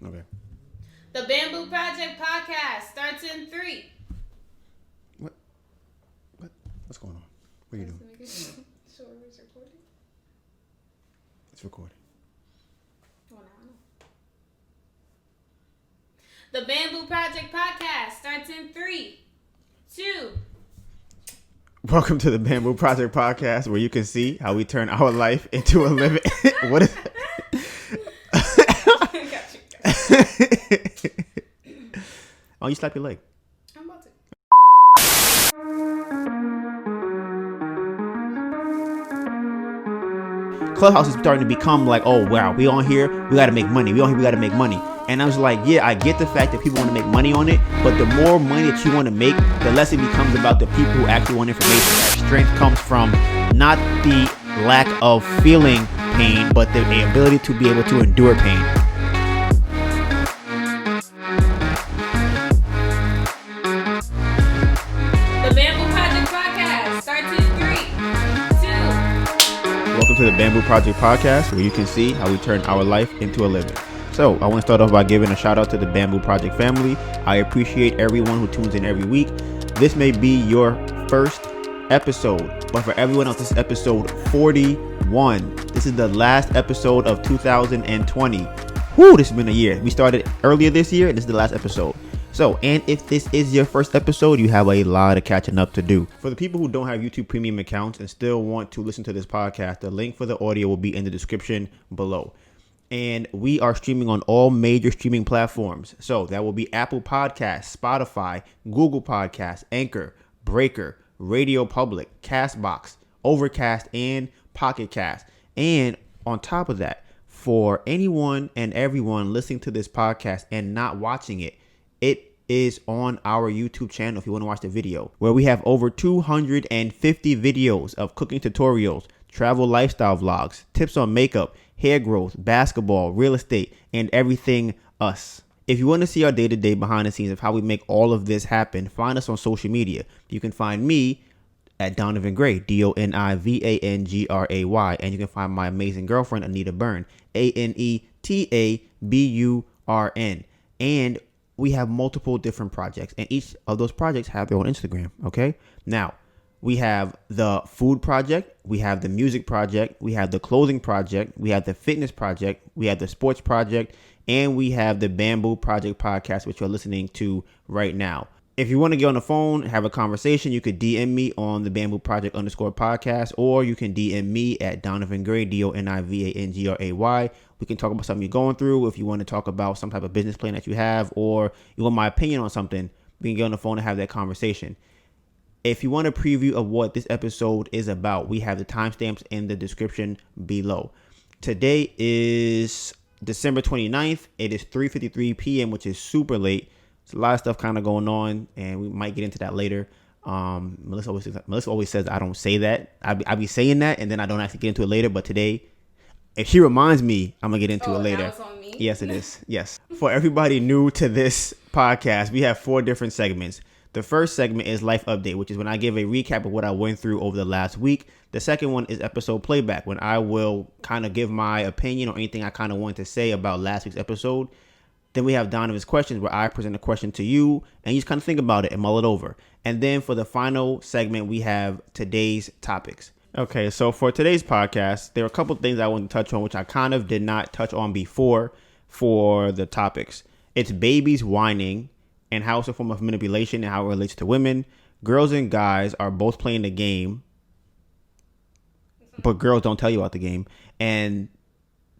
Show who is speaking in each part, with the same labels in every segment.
Speaker 1: Okay.
Speaker 2: The Bamboo Project podcast starts in 3.
Speaker 1: What? What's going on? What are you doing?
Speaker 2: Sure, it's recording.
Speaker 1: It's recording.
Speaker 2: Well, now I know. The Bamboo Project podcast starts in 3, 2.
Speaker 1: Welcome to the Bamboo Project podcast, where you can see how we turn our life into a living. What is? Oh, you slap your leg.
Speaker 2: I'm about to.
Speaker 1: Clubhouse is starting to become like, oh wow, we on here, we gotta make money. We on here, we gotta make money. And I was like, yeah, I get the fact that people want to make money on it, but the more money that you want to make, the less it becomes about the people who actually want information. That strength comes from not the lack of feeling pain, but the ability to be able to endure pain.
Speaker 2: The Bamboo Project podcast starts in 3, 2.
Speaker 1: Welcome to the Bamboo Project podcast, where you can see how we turn our life into a living. So I want to start off by giving a shout out to the Bamboo Project family. I appreciate everyone who tunes in every week. This may be your first episode, but for everyone else, this is episode 41. This is the last episode of 2020. Whoo, this has been a year. We started earlier this year, and this is the last episode. So, and if this is your first episode, you have a lot of catching up to do. For the people who don't have YouTube Premium accounts and still want to listen to this podcast, the link for the audio will be in the description below. And we are streaming on all major streaming platforms. So that will be Apple Podcasts, Spotify, Google Podcasts, Anchor, Breaker, Radio Public, Castbox, Overcast, and Pocket Cast. And on top of that, for anyone and everyone listening to this podcast and not watching it, it is on our YouTube channel if you want to watch the video, where we have over 250 videos of cooking tutorials, travel lifestyle vlogs, tips on makeup, hair growth, basketball, real estate, and everything us. If you want to see our day-to-day behind the scenes of how we make all of this happen, find us on social media. You can find me at DonivanGray, DonivanGray, and you can find my amazing girlfriend, AnetaBurn, AnetaBurn. And we have multiple different projects, and each of those projects have their own Instagram, okay? Now, we have the food project, we have the music project, we have the clothing project, we have the fitness project, we have the sports project, and we have the Bamboo Project podcast, which you're listening to right now. If you want to get on the phone, have a conversation, you could DM me on the Bamboo Project _podcast, or you can DM me at DonivanGray, DonivanGray. We can talk about something you're going through. If you want to talk about some type of business plan that you have, or you want my opinion on something, we can get on the phone and have that conversation. If you want a preview of what this episode is about, we have the timestamps in the description below. Today is December 29th. It is 3:53 p.m., which is super late. There's a lot of stuff kind of going on, and we might get into that later. Melissa always says I don't say that. I be saying that, and then I don't actually get into it later. But today, if she reminds me, I'm going to get into it later.
Speaker 2: Now it's on me?
Speaker 1: Yes, it is. Yes. For everybody new to this podcast, we have 4 different segments. The first segment is Life Update, which is when I give a recap of what I went through over the last week. The second one is Episode Playback, when I will kind of give my opinion or anything I kind of wanted to say about last week's episode. Then we have Donovan's Questions, where I present a question to you and you just kind of think about it and mull it over. And then for the final segment, we have today's topics. Okay, so for today's podcast, there are a couple things I want to touch on, which I kind of did not touch on before for the topics. It's babies whining and how it's a form of manipulation and how it relates to women. Girls and guys are both playing the game, but girls don't tell you about the game. And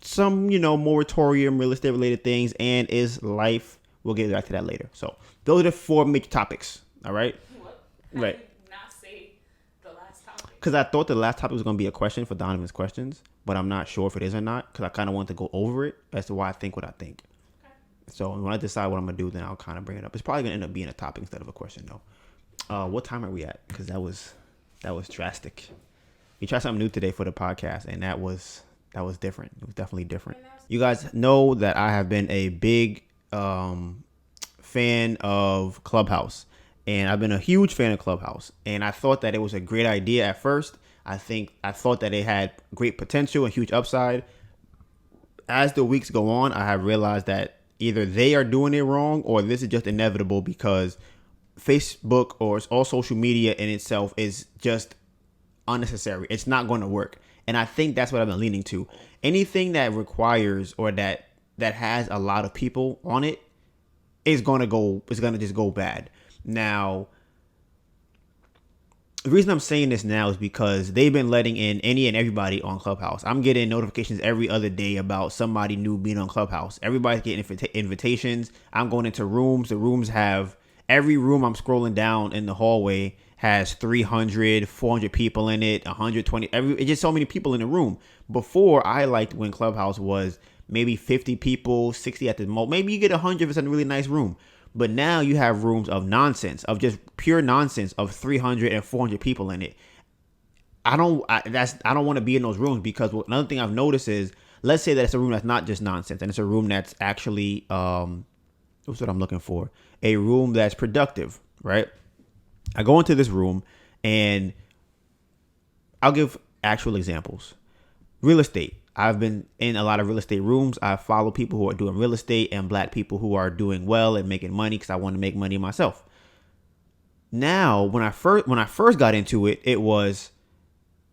Speaker 1: some, moratorium, real estate related things, and is life. We'll get back to that later. So those are the 4 major topics. All right.
Speaker 2: What?
Speaker 1: Right.
Speaker 2: I did not say the last topic.
Speaker 1: Because I thought the last topic was going to be a question for Donovan's Questions, but I'm not sure if it is or not, because I kind of want to go over it as to why I think what I think. So when I decide what I'm going to do, then I'll kind of bring it up. It's probably going to end up being a topic instead of a question, though. What time are we at? Because that was drastic. We tried something new today for the podcast, and that was different. It was definitely different. You guys know that I have been a big fan of Clubhouse, and I've been a huge fan of Clubhouse. And I thought that it was a great idea at first. I thought that it had great potential and huge upside. As the weeks go on, I have realized that either they are doing it wrong or this is just inevitable because Facebook or all social media in itself is just unnecessary. It's not going to work. And I think that's what I've been leaning to. Anything that requires or that has a lot of people on it is going to just go bad. Now, the reason I'm saying this now is because they've been letting in any and everybody on Clubhouse. I'm getting notifications every other day about somebody new being on Clubhouse. Everybody's getting invitations. I'm going into rooms. The rooms have every room I'm scrolling down in the hallway has 300, 400 people in it, 120. It's just so many people in the room. Before, I liked when Clubhouse was maybe 50 people, 60 at the most. Maybe you get 100 if it's in a really nice room. But now you have rooms of nonsense, of just pure nonsense, of 300 and 400 people in it. I don't want to be in those rooms because another thing I've noticed is, let's say that it's a room that's not just nonsense and it's a room that's actually, what's what I'm looking for? A room that's productive, right? I go into this room and I'll give actual examples. Real estate. I've been in a lot of real estate rooms. I follow people who are doing real estate and black people who are doing well and making money because I want to make money myself. Now, when I first got into it, it was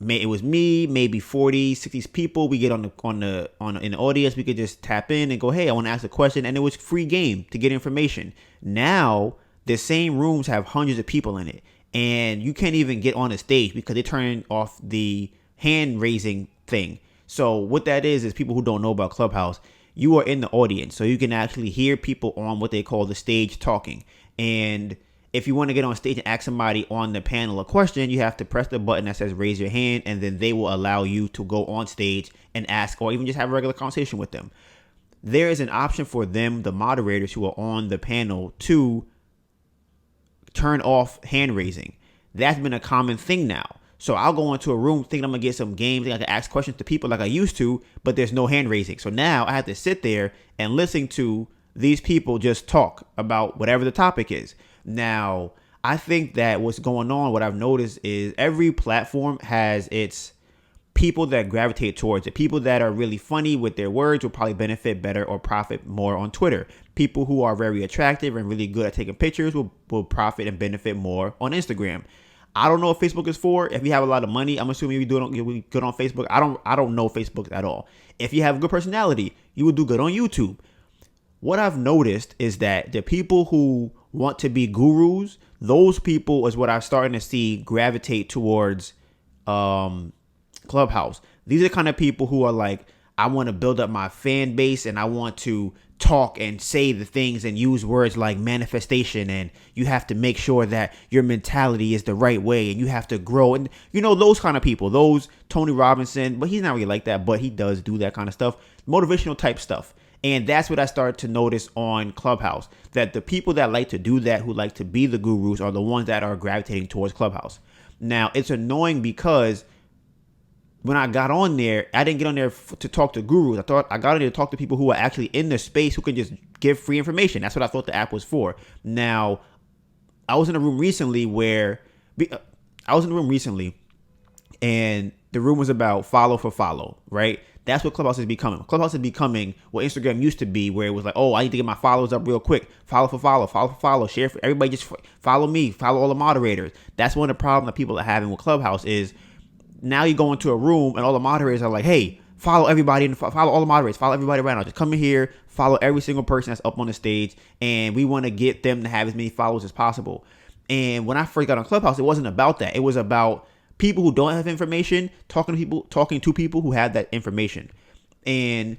Speaker 1: me, maybe 40, 60 people. We get in the audience. We could just tap in and go, hey, I want to ask a question. And it was free game to get information. Now, the same rooms have hundreds of people in it. And you can't even get on the stage because they turn off the hand raising thing. So what that is people who don't know about Clubhouse, you are in the audience. So you can actually hear people on what they call the stage talking. And if you want to get on stage and ask somebody on the panel a question, you have to press the button that says raise your hand. And then they will allow you to go on stage and ask or even just have a regular conversation with them. There is an option for them, the moderators who are on the panel, to turn off hand raising. That's been a common thing now. So I'll go into a room thinking I'm going to get some games, thinking I can ask questions to people like I used to, but there's no hand raising. So now I have to sit there and listen to these people just talk about whatever the topic is. Now, I think that what's going on, what I've noticed is every platform has its people that gravitate towards it. People that are really funny with their words will probably benefit better or profit more on Twitter. People who are very attractive and really good at taking pictures will profit and benefit more on Instagram. I don't know if Facebook is for. If you have a lot of money, I'm assuming you'll be good on Facebook. I don't know Facebook at all. If you have a good personality, you will do good on YouTube. What I've noticed is that the people who want to be gurus, those people is what I'm starting to see gravitate towards Clubhouse. These are the kind of people who are like, I want to build up my fan base and I want to talk and say the things and use words like manifestation, and you have to make sure that your mentality is the right way and you have to grow, and those kind of people, those Tony Robinson, but he's not really like that, but he does do that kind of stuff, motivational type stuff. And that's what I started to notice on Clubhouse, that the people that like to do that, who like to be the gurus, are the ones that are gravitating towards Clubhouse. Now, it's annoying because when I got on there, I didn't get on there to talk to gurus. I got on there to talk to people who are actually in the space who can just give free information. That's what I thought the app was for. Now, I was in a room recently and the room was about follow for follow, right? That's what Clubhouse is becoming. Clubhouse is becoming what Instagram used to be, where it was like, oh, I need to get my followers up real quick. Follow for follow, share for everybody. Just follow me, follow all the moderators. That's one of the problems that people are having with Clubhouse is now you go into a room and all the moderators are like, hey, follow everybody and follow all the moderators, follow everybody right now. Just come in here, follow every single person that's up on the stage, and we want to get them to have as many followers as possible. And when I first got on Clubhouse, it wasn't about that. It was about people who don't have information talking to people who have that information. And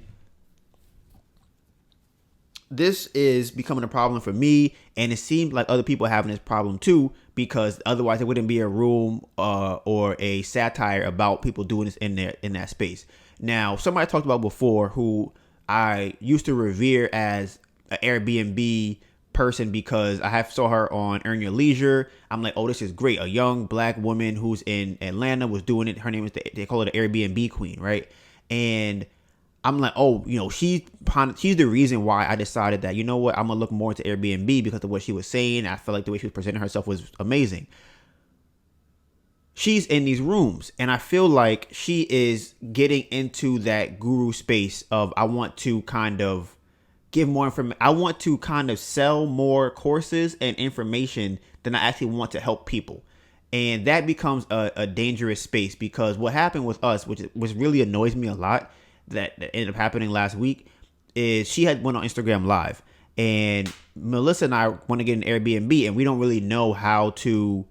Speaker 1: this is becoming a problem for me, and it seems like other people are having this problem too, because otherwise it wouldn't be a room or a satire about people doing this in that space. Now, somebody I talked about before who I used to revere as an Airbnb person because I saw her on Earn Your Leisure. I'm like, oh, this is great. A young black woman who's in Atlanta was doing it. Her name is, they call it the Airbnb queen, right? And I'm like, oh, she's the reason why I decided that, I'm going to look more into Airbnb because of what she was saying. I felt like the way she was presenting herself was amazing. She's in these rooms and I feel like she is getting into that guru space of, I want to kind of give more information. I want to kind of sell more courses and information than I actually want to help people. And that becomes a dangerous space, because what happened with us, which really annoys me a lot, that ended up happening last week, is she had went on Instagram Live, and Melissa and I want to get an Airbnb, and we don't really know how to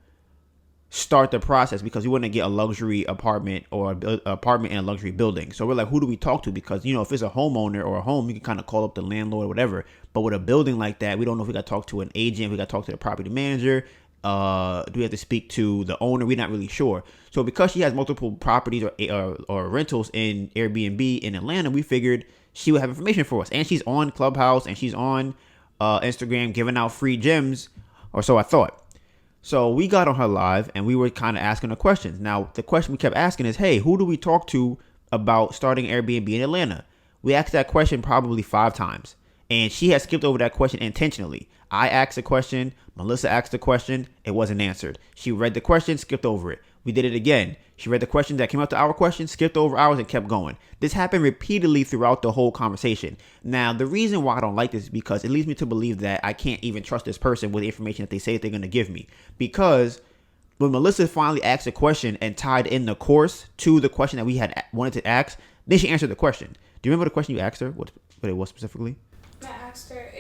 Speaker 1: start the process because we want to get a luxury apartment or apartment in a luxury building. So we're like, who do we talk to? Because, if it's a homeowner or a home, you can kind of call up the landlord or whatever. But with a building like that, we don't know if we got to talk to an agent, we got to talk to the property manager. Do we have to speak to the owner? We're not really sure. So because she has multiple properties or rentals in Airbnb in Atlanta, we figured she would have information for us. And she's on Clubhouse and she's on Instagram giving out free gems, or so I thought. So we got on her live and we were kind of asking her questions. Now, the question we kept asking is, hey, who do we talk to about starting Airbnb in Atlanta? We asked that question probably 5 times. And she had skipped over that question intentionally. I asked a question. Melissa asked a question. It wasn't answered. She read the question, skipped over it. We did it again. She read the question that came up to our question, skipped over ours, and kept going. This happened repeatedly throughout the whole conversation. Now, the reason why I don't like this is because it leads me to believe that I can't even trust this person with the information that they say they're going to give me. Because when Melissa finally asked a question and tied in the course to the question that we had wanted to ask, then she answered the question. Do you remember the question you asked her? What it was specifically?
Speaker 2: I asked her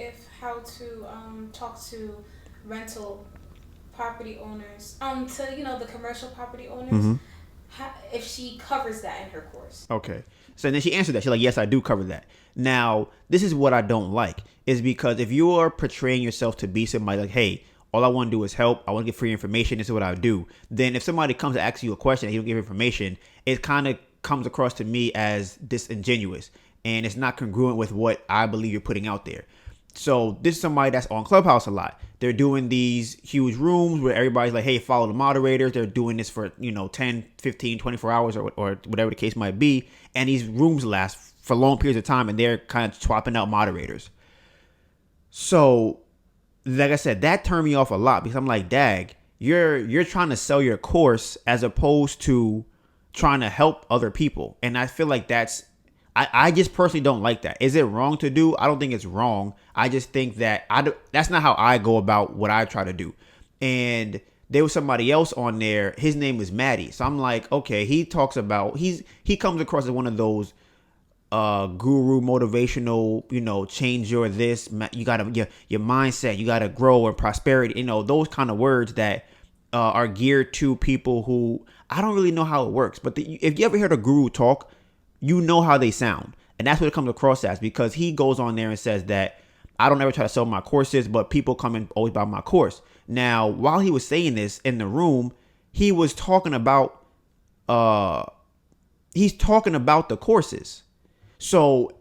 Speaker 2: how to talk to rental property owners, to the commercial property owners,
Speaker 1: Mm-hmm.
Speaker 2: If she covers that in her course.
Speaker 1: Okay. So then she answered that. She's like, yes, I do cover that. Now, this is what I don't like, is because if you are portraying yourself to be somebody like, hey, all I want to do is help, I want to get free information, this is what I do, then if somebody comes to ask you a question and you don't give information, it kind of comes across to me as disingenuous, and it's not congruent with what I believe you're putting out there. So this is somebody that's on Clubhouse a lot. They're doing these huge rooms where everybody's like, hey, follow the moderators. They're doing this for, 10, 15, 24 hours or whatever the case might be. And these rooms last for long periods of time, and they're kind of swapping out moderators. So, like I said, that turned me off a lot, because I'm like, dag, you're trying to sell your course as opposed to trying to help other people. And I feel like I just personally don't like that. Is it wrong to do? I don't think it's wrong. I just think that that's not how I go about what I try to do. And there was somebody else on there. His name was Maddie. So I'm like, okay, he talks about, he comes across as one of those guru motivational, change your this, you gotta, your mindset, you gotta grow and prosperity, those kind of words that are geared to people who, I don't really know how it works. But if you ever heard a guru talk, you know how they sound. And that's what it comes across as, because he goes on there and says that I don't ever try to sell my courses, but people come and always buy my course. Now, while he was saying this in the room, he was talking about the courses. So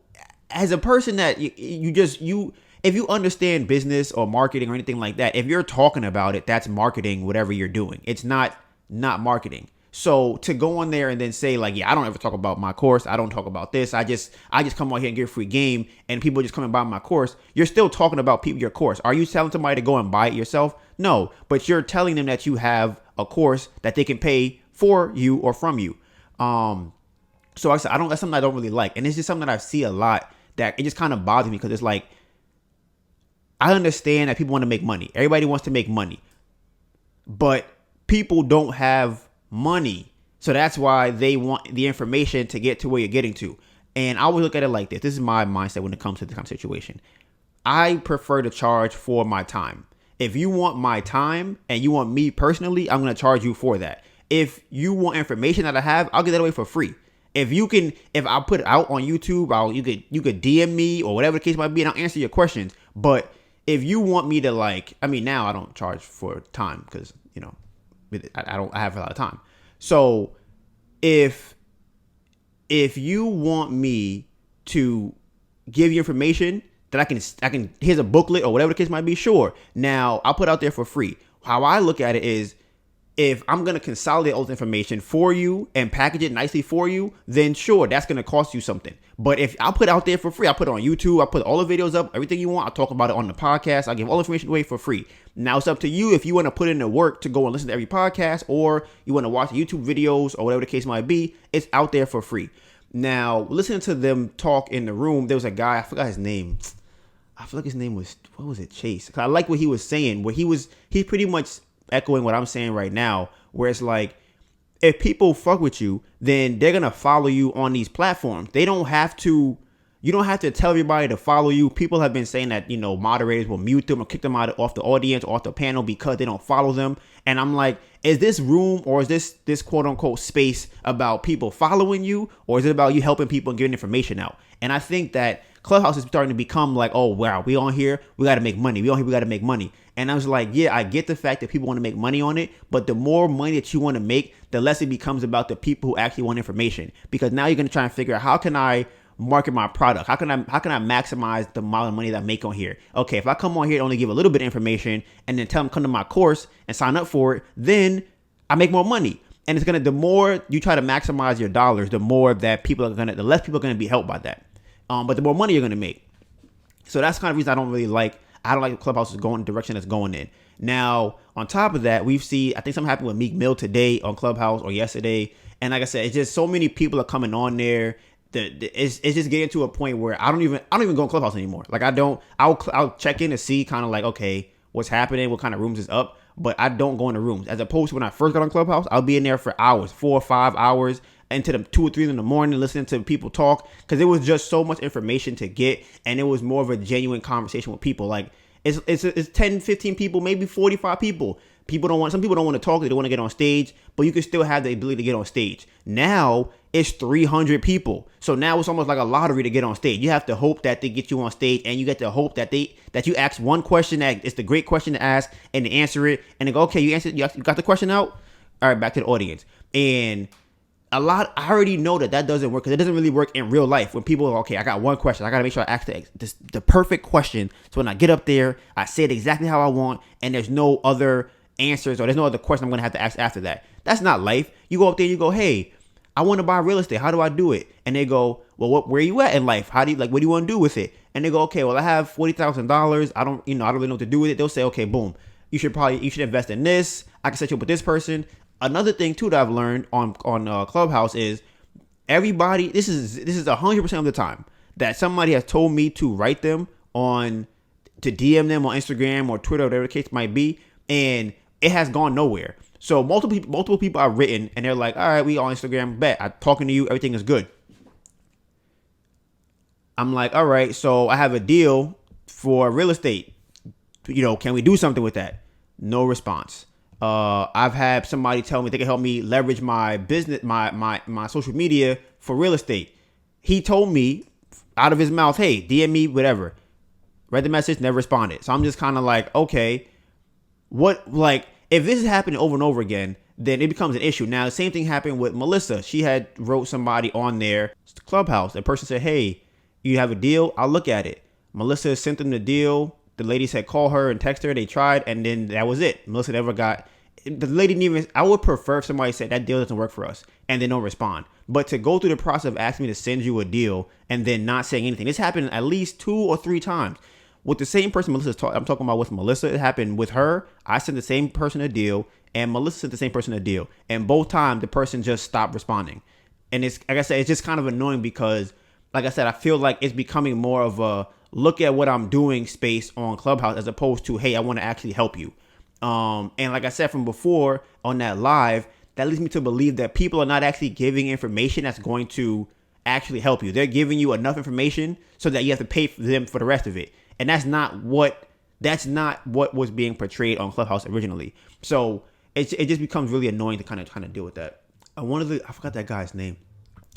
Speaker 1: as a person that if you understand business or marketing or anything like that, if you're talking about it, that's marketing, whatever you're doing. It's not marketing. So to go on there and then say like, yeah, I don't ever talk about my course, I don't talk about this, I just come on here and get a free game, and people just come and buy my course, you're still talking about your course. Are you telling somebody to go and buy it yourself? No, but you're telling them that you have a course that they can pay for you or from you. So like I said, that's something I don't really like, and it's just something that I see a lot that it just kind of bothers me, because it's like, I understand that people want to make money. Everybody wants to make money, but people don't have money. So that's why they want the information to get to where you're getting to. And I always look at it like this. This is my mindset when it comes to this kind of situation. I prefer to charge for my time. If you want my time and you want me personally, I'm going to charge you for that. If you want information that I have, I'll get that away for free. If I put it out on YouTube, you could DM me or whatever the case might be, and I'll answer your questions. But if you want me to now I don't charge for time, because, I have a lot of time. So if you want me to give you information that I can, here's a booklet or whatever the case might be, sure. Now I'll put out there for free. How I look at it is, if I'm going to consolidate all this information for you and package it nicely for you, then sure, that's going to cost you something. But if I put it out there for free, I put it on YouTube, I put all the videos up, everything you want, I'll talk about it on the podcast, I'll give all the information away for free. Now it's up to you if you want to put in the work to go and listen to every podcast, or you want to watch YouTube videos or whatever the case might be, it's out there for free. Now, listening to them talk in the room, there was a guy, I forgot his name. I feel like his name was, what was it, Chase? 'Cause I like what he was saying, where he's pretty much echoing what I'm saying right now, where it's like, if people fuck with you, then they're gonna follow you on these platforms. They don't have to. You don't have to tell everybody to follow you. People have been saying that, moderators will mute them or kick them out off the audience or off the panel because they don't follow them. And I'm like, is this room, or is this quote unquote space about people following you, or is it about you helping people and giving information out? And I think that Clubhouse is starting to become like, oh wow, we on here, we got to make money. We on here, we got to make money. And I was like, yeah, I get the fact that people want to make money on it, but the more money that you want to make, the less it becomes about the people who actually want information. Because now you're gonna try and figure out, how can I market my product? How can I maximize the amount of money that I make on here? Okay, if I come on here and only give a little bit of information and then tell them come to my course and sign up for it, then I make more money. And it's gonna, the more you try to maximize your dollars, the more that the less people are gonna be helped by that. But the more money you're gonna make. So that's kind of the reason I don't like the Clubhouse is going the direction it's going in. Now, on top of that, I think something happened with Meek Mill today on Clubhouse, or yesterday. And like I said, it's just so many people are coming on there. It's just getting to a point where I don't even go on Clubhouse anymore. Like I'll check in to see kind of like, okay, what's happening, what kind of rooms is up, but I don't go in the rooms. As opposed to when I first got on Clubhouse, I'll be in there for hours, 4 or 5 hours, into the 2 or 3 in the morning, listening to people talk, because it was just so much information to get, and it was more of a genuine conversation with people. Like it's 10, 15 people, maybe 45 people. Some people don't want to talk, they don't want to get on stage, but you can still have the ability to get on stage. Now it's 300 people. So now it's almost like a lottery to get on stage. You have to hope that they get you on stage, and you get to hope that you ask one question that it's the great question to ask, and they answer it, and they go, okay, you answered, you got the question out? All right, back to the audience. And I already know that doesn't work, because it doesn't really work in real life. When people are, okay, I got one question, I got to make sure I ask the perfect question. So when I get up there, I say it exactly how I want, and there's no other answers, or there's no other question I'm going to have to ask after that. That's not life. You go up there and you go, hey, I want to buy real estate. How do I do it? And they go, well, where are you at in life? What do you want to do with it? And they go, okay, well, I have $40,000. I don't really know what to do with it. They'll say, okay, boom, you should invest in this. I can set you up with this person. Another thing too that I've learned on Clubhouse is everybody, this is 100% of the time that somebody has told me to write them to DM them on Instagram or Twitter, whatever the case might be, and it has gone nowhere. So multiple people I've written, and they're like, all right, we on Instagram, bet, I'm talking to you, everything is good. I'm like, all right, so I have a deal for real estate. Can we do something with that? No response. I've had somebody tell me they can help me leverage my business, my social media for real estate. He told me out of his mouth, hey, DM me, whatever. Read the message, never responded. So I'm just kind of like, okay, if this is happening over and over again, then it becomes an issue. Now, the same thing happened with Melissa. She had wrote somebody on there, Clubhouse. The person said, hey, you have a deal? I'll look at it. Melissa sent them the deal. The lady said, call her and text her. They tried, and then that was it. Melissa never got, the lady didn't even, I would prefer if somebody said that deal doesn't work for us and they don't respond. But to go through the process of asking me to send you a deal and then not saying anything, this happened at least 2 or 3 times. With the same person I'm talking about with Melissa, it happened with her. I sent the same person a deal, and Melissa sent the same person a deal. And both times, the person just stopped responding. And it's, like I said, it's just kind of annoying because, like I said, I feel like it's becoming more of a look at what I'm doing space on Clubhouse, as opposed to, hey, I want to actually help you. And like I said from before on that live, that leads me to believe that people are not actually giving information that's going to actually help you. They're giving you enough information so that you have to pay for them for the rest of it. And that's not what was being portrayed on Clubhouse originally. So it just becomes really annoying to kind of deal with that. I forgot that guy's name.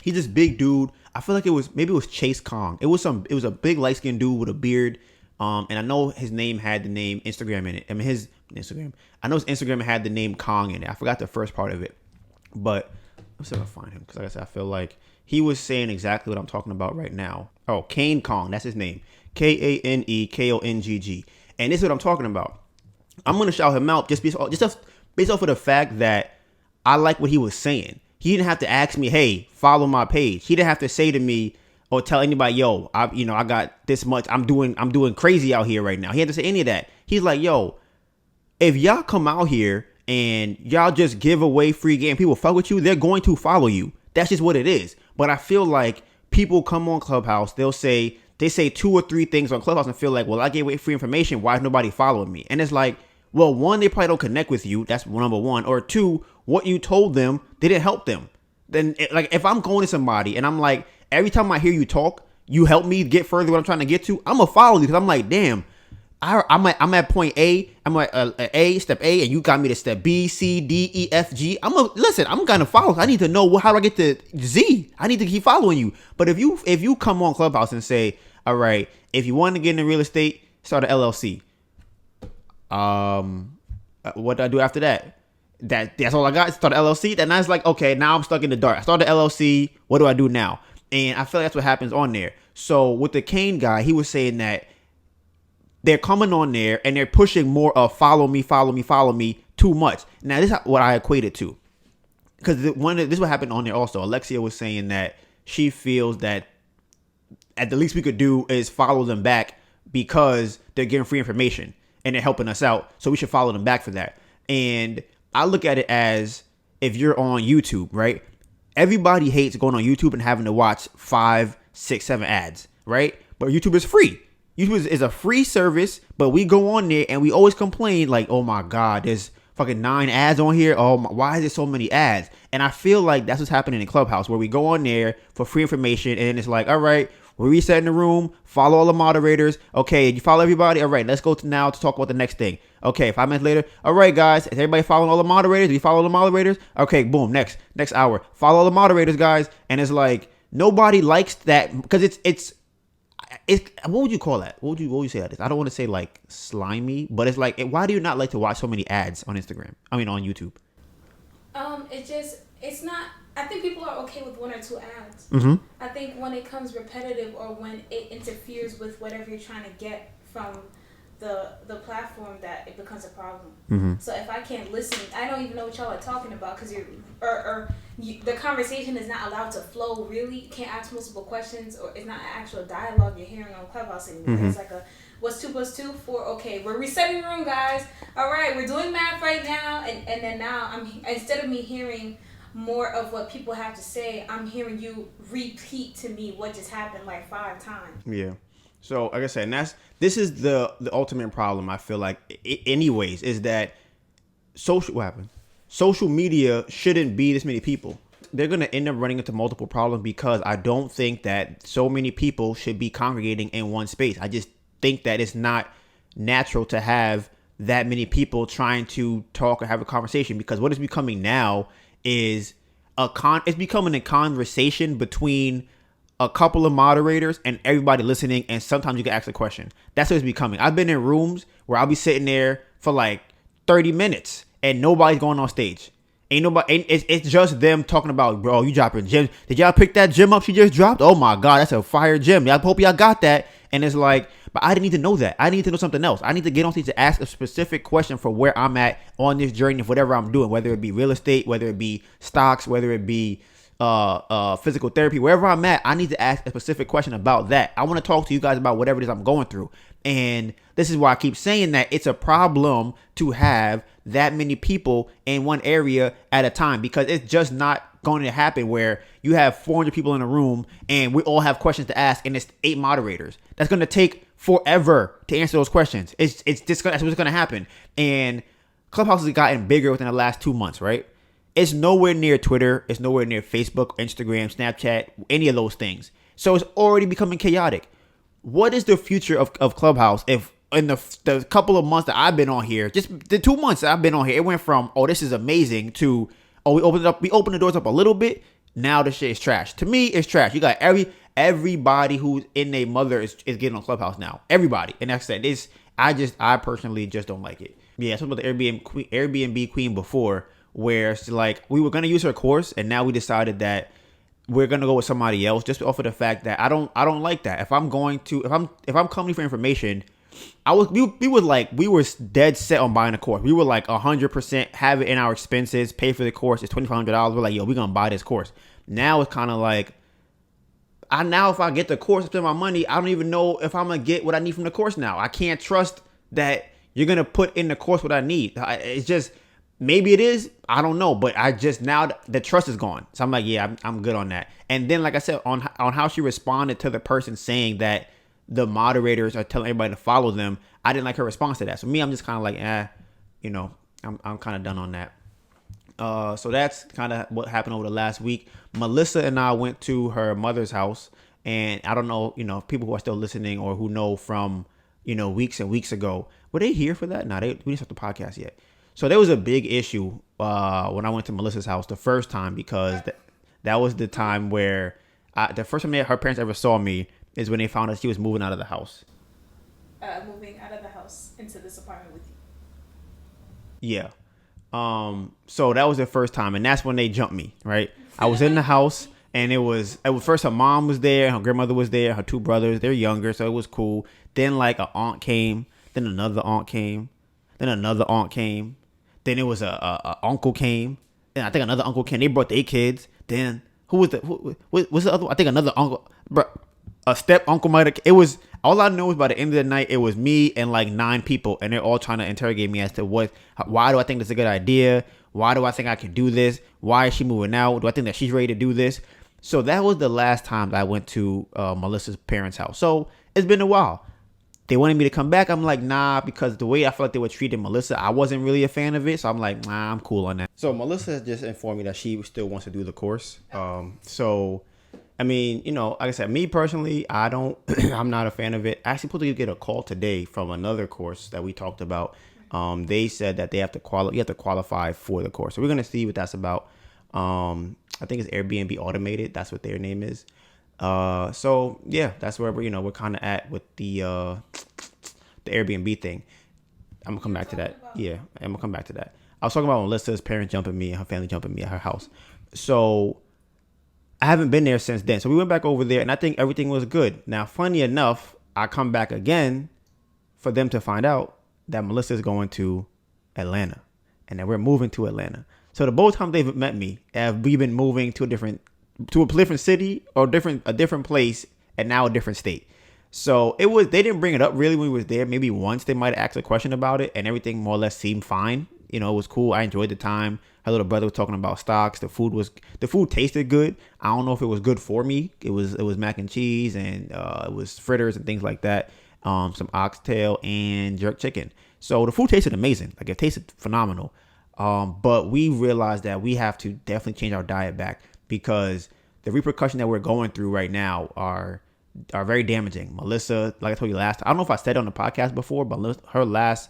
Speaker 1: He's this big dude. I feel like it was Chase Kong. It was a big light skinned dude with a beard. And I know his name had the name Instagram in it. I mean, his Instagram. I know his Instagram had the name Kong in it. I forgot the first part of it, but let's see if I find him, because like I said, I feel like he was saying exactly what I'm talking about right now. Oh, Kane Kong, that's his name. KaneKongg. And this is what I'm talking about. I'm gonna shout him out just based off of the fact that I like what he was saying. He didn't have to ask me, hey, follow my page. He didn't have to say to me or tell anybody, yo, I got this much. I'm doing crazy out here right now. He had to say any of that. He's like, yo, if y'all come out here and y'all just give away free game, people fuck with you, they're going to follow you. That's just what it is. But I feel like people come on Clubhouse, they'll say they say 2 or 3 things on Clubhouse and feel like, well, I gave away free information. Why is nobody following me? And it's like, well, one, they probably don't connect with you. That's number one. Or 2, what you told them didn't help them. Then, like, if I'm going to somebody and I'm like, every time I hear you talk, you help me get further what I'm trying to get to, I'm going to follow you because I'm like, damn, I'm at point A, I'm at step A, and you got me to step B, C, D, E, F, G. I'm going to follow. I need to know how do I get to Z. I need to keep following you. But if you come on Clubhouse and say, all right, if you want to get into real estate, start an LLC. What do I do after that? That's all I got. Start an LLC. Then I was like, okay, now I'm stuck in the dark. I started LLC. What do I do now? And I feel like that's what happens on there. So with the Kane guy, he was saying that they're coming on there and they're pushing more of follow me too much. Now this is what I equate it to, because this is what happened on there also. Alexia was saying that she feels that at the least we could do is follow them back because they're getting free information and they're helping us out. So we should follow them back for that. And I look at it as, if you're on YouTube, right? Everybody hates going on YouTube and having to watch 5, 6, 7 ads, right? But YouTube is free. YouTube is a free service, but we go on there and we always complain like, oh my God, there's fucking 9 ads on here. Oh my, why is there so many ads? And I feel like that's what's happening in Clubhouse, where we go on there for free information and it's like, all right, we're resetting the room, follow all the moderators. Okay, you follow everybody? All right, let's go now to talk about the next thing. Okay, 5 minutes later, all right, guys, is everybody following all the moderators? Do you follow the moderators? Okay, boom, next hour, follow all the moderators, guys. And it's like, nobody likes that, because it's what would you call that? What would you say that is? I don't want to say like slimy, but it's like, why do you not like to watch so many ads on Instagram? I mean, on YouTube.
Speaker 2: It's not. I think people are okay with 1 or 2 ads.
Speaker 1: Mm-hmm.
Speaker 2: I think when it comes repetitive or when it interferes with whatever you're trying to get from the platform, that it becomes a problem.
Speaker 1: Mm-hmm.
Speaker 2: So if I can't listen, I don't even know what y'all are talking about, because the conversation is not allowed to flow. Really, you can't ask multiple questions, or it's not an actual dialogue you're hearing on Clubhouse anymore.
Speaker 1: Mm-hmm.
Speaker 2: It's like what's 2 + 2? 4. Okay, we're resetting the room, guys. All right, we're doing math right now, and then now instead of me hearing more of what people have to say, I'm hearing you repeat to me what just happened like 5 times.
Speaker 1: Yeah. So like I said, and this is the ultimate problem, I feel like, anyways, is that social media shouldn't be this many people. They're going to end up running into multiple problems, because I don't think that so many people should be congregating in one space. I just think that it's not natural to have that many people trying to talk or have a conversation, because what is becoming now is it's becoming a conversation between a couple of moderators and everybody listening, and sometimes you can ask a question. That's what it's becoming. I've been in rooms where I'll be sitting there for like 30 minutes and nobody's going on stage. Ain't nobody. It's just them talking about, bro, you dropping gems. Did y'all pick that gem up she just dropped? Oh my God, that's a fire gem. I hope y'all got that. And it's like, but I didn't need to know that. I need to know something else. I need to get on stage to ask a specific question for where I'm at on this journey of whatever I'm doing, whether it be real estate, whether it be stocks, whether it be physical therapy, wherever I'm at. I need to ask a specific question about that. I want to talk to you guys about whatever it is I'm going through. And this is why I keep saying that it's a problem to have that many people in one area at a time, because it's just not going to happen where you have 400 people in a room and we all have questions to ask and it's 8 moderators. That's going to take forever to answer those questions. It's just that's what's going to happen. And Clubhouse has gotten bigger within the last 2 months, right? It's nowhere near Twitter. It's nowhere near Facebook, Instagram, Snapchat, any of those things. So it's already becoming chaotic. What is the future of Clubhouse if in the couple of months that I've been on here, just the 2 months that I've been on here, it went from, oh, this is amazing to, oh, we opened the doors up a little bit. Now the shit is trash. To me, it's trash. You got everybody who's in their mother is getting on Clubhouse now. Everybody. And that's it. I personally just don't like it. Yeah, I spoke about the Airbnb queen before, where it's like we were gonna use her course and now we decided that we're gonna go with somebody else, just off of the fact that I don't like that. If I'm coming for information, we were dead set on buying a course. We were like 100% have it in our expenses, pay for the course. It's $2,500. We're like, yo, we're gonna buy this course. Now it's kind of like, if I get the course, spend my money, I don't even know if I'm gonna get what I need from the course now. I can't trust that you're gonna put in the course what I need. It's just, maybe it is, I don't know, but now the trust is gone. So I'm like, yeah, I'm good on that. And then, like I said, on how she responded to the person saying that the moderators are telling everybody to follow them. I didn't like her response to that. So me, I'm just kind of like, I'm kind of done on that. So that's kind of what happened over the last week. Melissa and I went to her mother's house, and I don't know, people who are still listening or who know from, weeks and weeks ago, were they here for that? No, we didn't start the podcast yet. So there was a big issue when I went to Melissa's house the first time, because that was the time where the first time her parents ever saw me is when they found out she was moving out of the house.
Speaker 2: Moving out of the house into this apartment with you.
Speaker 1: Yeah. So that was the first time, and that's when they jumped me, right? I was in the house, and it was first her mom was there, her grandmother was there, her two brothers, they're younger, so it was cool. Then like an aunt came, then another aunt came, then another aunt came, then it was a uncle came, and I think another uncle came. They brought their kids. Then who was the other one? I think another uncle, a step uncle might have. It was, all I know is by the end of the night, it was me and like 9 people, and they're all trying to interrogate me as to why do I think this is a good idea? Why do I think I can do this? Why is she moving out? Do I think that she's ready to do this? So that was the last time I went to Melissa's parents' house. So it's been a while. They wanted me to come back. I'm like, nah, because the way I felt like they were treating Melissa, I wasn't really a fan of it. So I'm like, nah, I'm cool on that. So Melissa just informed me that she still wants to do the course. So, I mean, like I said, me personally, I'm not a fan of it. I actually supposed to get a call today from another course that we talked about. They said that you have to qualify for the course. So we're going to see what that's about. I think it's Airbnb Automated. That's what their name is. So yeah, that's where we're kind of at with the Airbnb thing. I'm gonna come back to that. Yeah, I'm gonna come back to that. I was talking about Melissa's parents jumping me and her family jumping me at her house. So I haven't been there since then. So we went back over there, and I think everything was good. Now, funny enough, I come back again for them to find out that Melissa is going to Atlanta, and that we're moving to Atlanta. So the both times they've met me, we've been moving to a different city or a different place, and now a different state. So they didn't bring it up really when we was there. Maybe once they might have asked a question about it, and everything more or less seemed fine. It was cool. I enjoyed the time. Her little brother was talking about stocks. The food tasted good. I don't know if it was good for me. It was mac and cheese, and it was fritters and things like that. Some oxtail and jerk chicken. So the food tasted amazing. Like, it tasted phenomenal. But we realized that we have to definitely change our diet back, because the repercussions that we're going through right now are very damaging. Melissa, like I told you last time, I don't know if I said it on the podcast before, but her last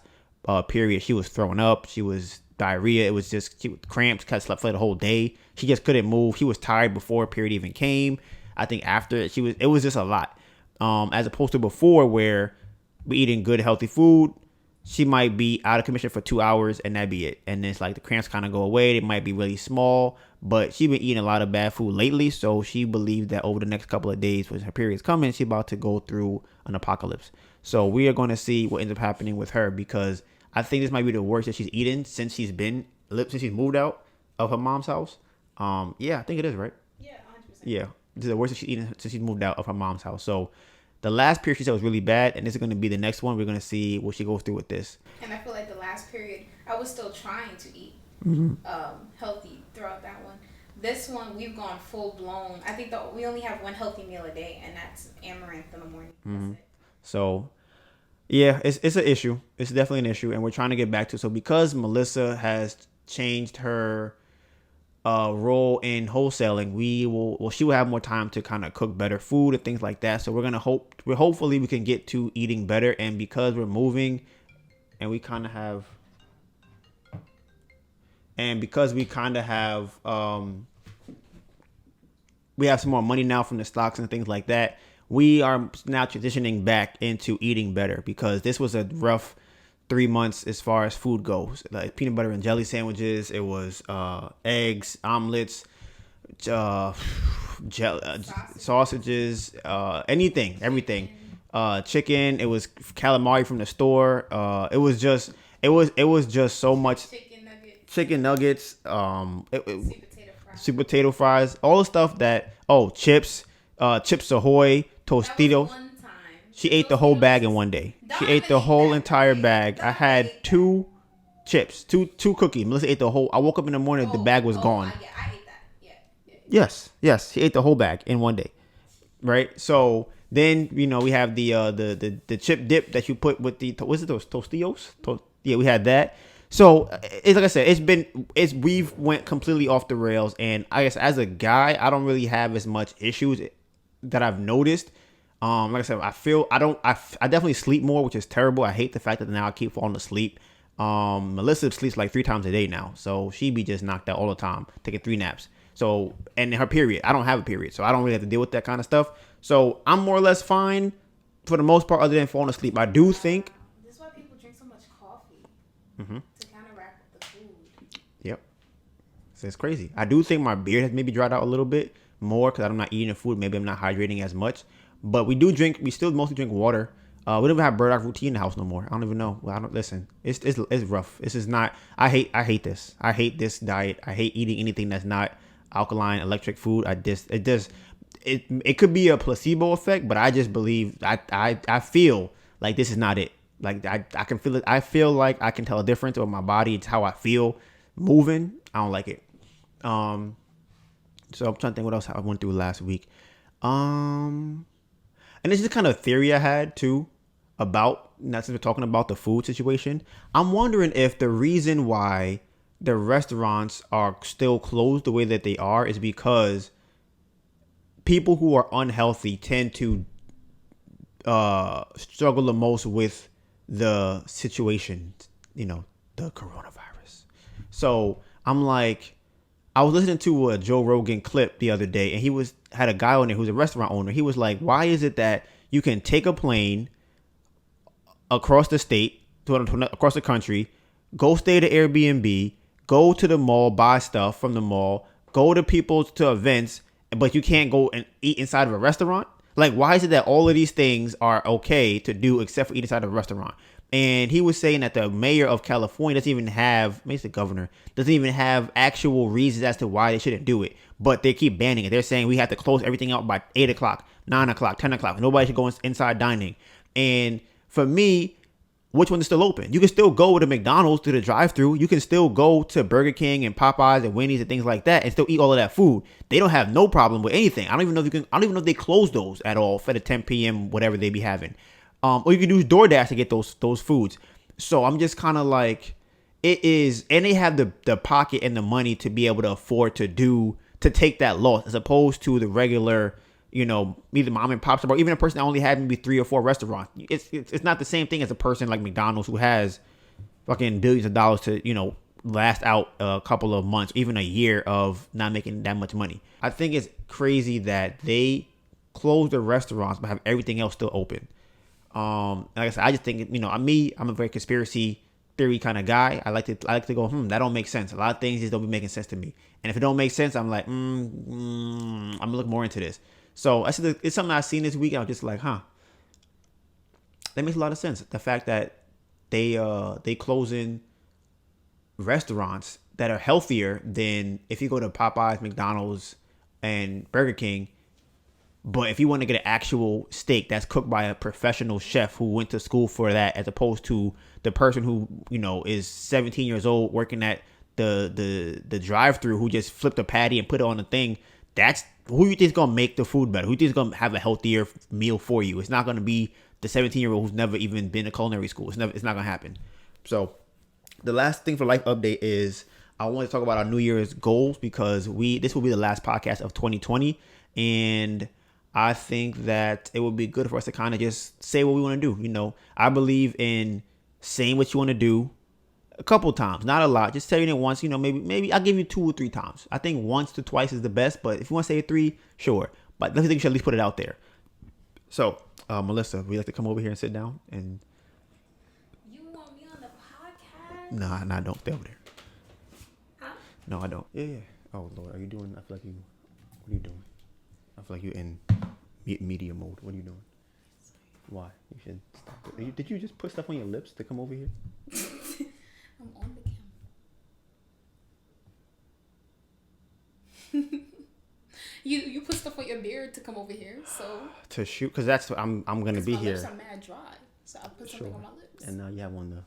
Speaker 1: period, she was throwing up. She was diarrhea. It was just, she was cramps, slept for the whole day. She just couldn't move. She was tired before a period even came. I think after it was just a lot. As opposed to before, where we're eating good, healthy food, she might be out of commission for 2 hours and that'd be it. And then it's like the cramps kind of go away. They might be really small, but she's been eating a lot of bad food lately. So she believes that over the next couple of days, when her period's coming, she's about to go through an apocalypse. So we are going to see what ends up happening with her, because I think this might be the worst that she's eaten since she's moved out of her mom's house. Yeah, I think it is, right?
Speaker 2: Yeah, 100%.
Speaker 1: Yeah, this is the worst that she's eaten since she's moved out of her mom's house. So the last period she said was really bad, and this is going to be the next one. We're going to see what she goes through with this.
Speaker 2: And I feel like the last period, I was still trying to eat healthy throughout that one. This one, we've gone full blown. I think we only have one healthy meal a day, and that's amaranth in the morning. That's it.
Speaker 1: So, yeah, it's an issue. It's definitely an issue, and we're trying to get back to it. So because Melissa has changed her role in wholesaling, she will have more time to kind of cook better food and things like that. So hopefully we can get to eating better. And because we're moving, and we kind of have we have some more money now from the stocks and things like that, we are now transitioning back into eating better, because this was a rough 3 months as far as food goes. Like peanut butter and jelly sandwiches, it was eggs, omelets, sausages, everything. Chicken. It was calamari from the store. It was just so much. Chicken nuggets. Sweet potato fries. All the stuff that. Chips. Chips Ahoy. Tostitos. She ate the whole bag in one day. She ate the whole entire bag. I had 2 chips, two cookies. Melissa ate the whole. I woke up in the morning, the bag was gone.
Speaker 2: I ate that. Yeah.
Speaker 1: Yes. She ate the whole bag in one day. Right? So Then we have the chip dip that you put with the what's it those Tostitos? Yeah, we had that. So it's like I said, we've went completely off the rails, and I guess as a guy, I don't really have as much issues that I've noticed. Like I said, I definitely sleep more, which is terrible. I hate the fact that now I keep falling asleep. Melissa sleeps like 3 times a day now, so she be just knocked out all the time, taking 3 naps. So, and her period, I don't have a period, so I don't really have to deal with that kind of stuff. So I'm more or less fine for the most part, other than falling asleep. I do think.
Speaker 2: This is why people drink so much coffee to counteract the food.
Speaker 1: Yep, so it's crazy. I do think my beard has maybe dried out a little bit more because I'm not eating the food. Maybe I'm not hydrating as much. But we still mostly drink water. We don't even have burdock root tea in the house no more. I don't even know. Well, I don't listen. It's rough. This is not. I hate this. I hate this diet. I hate eating anything that's not alkaline, electric food. It could be a placebo effect, but I just believe I feel like this is not it. Like I can feel it. I feel like I can tell a difference with my body. It's how I feel moving. I don't like it. So I'm trying to think what else I went through last week. And this is the kind of theory I had too about, now since we're talking about the food situation, I'm wondering if the reason why the restaurants are still closed the way that they are is because people who are unhealthy tend to struggle the most with the situation, the coronavirus. So I'm like, I was listening to a Joe Rogan clip the other day, and he had a guy on there who's a restaurant owner. He was like, why is it that you can take a plane across the state, across the country, go stay at an Airbnb, go to the mall, buy stuff from the mall, go to events, but you can't go and eat inside of a restaurant? Like, why is it that all of these things are okay to do except for eat inside of a restaurant? And he was saying that the mayor of California doesn't even have, maybe it's the governor, doesn't even have actual reasons as to why they shouldn't do it. But they keep banning it. They're saying we have to close everything out by 8 o'clock, 9 o'clock, 10 o'clock. Nobody should go inside dining. And for me, which one is still open? You can still go to McDonald's to the drive-thru. You can still go to Burger King and Popeyes and Wendy's and things like that and still eat all of that food. They don't have no problem with anything. I don't even know if they close those at all for the 10 p.m. whatever they be having. Or you can use DoorDash to get those foods. So I'm just kind of like, it is, and they have the pocket and the money to be able to afford to take that loss, as opposed to the regular, either mom and pop or even a person that only had maybe 3 or 4 restaurants. It's not the same thing as a person like McDonald's who has fucking billions of dollars to, last out a couple of months, even a year of not making that much money. I think it's crazy that they close the restaurants but have everything else still open. Like I said, I just think, I'm a very conspiracy theory kind of guy. I like to go, that don't make sense. A lot of things just don't be making sense to me. And if it don't make sense, I'm like, I'm gonna look more into this. So it's something I've seen this week. I was just like, that makes a lot of sense. The fact that they closing restaurants that are healthier than if you go to Popeyes, McDonald's, and Burger King. But if you want to get an actual steak that's cooked by a professional chef who went to school for that, as opposed to the person who, is 17 years old working at the drive-thru who just flipped a patty and put it on the thing, that's who you think is going to make the food better? Who you think is going to have a healthier meal for you? It's not going to be the 17-year-old who's never even been to culinary school. It's not going to happen. So the last thing for life update is I want to talk about our New Year's goals, because this will be the last podcast of 2020. And I think that it would be good for us to kind of just say what we want to do. I believe in saying what you want to do a couple times, not a lot. Just saying it once, maybe I'll give you 2 or 3 times. I think once to twice is the best, but if you want to say it 3, sure. But I think you should at least put it out there. So, Melissa, would you like to come over here and sit down? And
Speaker 2: you want me on the podcast?
Speaker 1: Nah, don't stay over there.
Speaker 2: Huh?
Speaker 1: No, I don't. Yeah. Oh Lord, are you doing? I feel like you. What are you doing? I feel like you're in media mode. What are you doing? Why? You should stop it. Did you just put stuff on your lips to come over here?
Speaker 2: I'm on the camera. You put stuff on your beard to come over here, so
Speaker 1: to shoot, because that's I'm gonna be
Speaker 2: my
Speaker 1: here.
Speaker 2: Lips are mad dry, so I put something on my lips.
Speaker 1: And now you have on the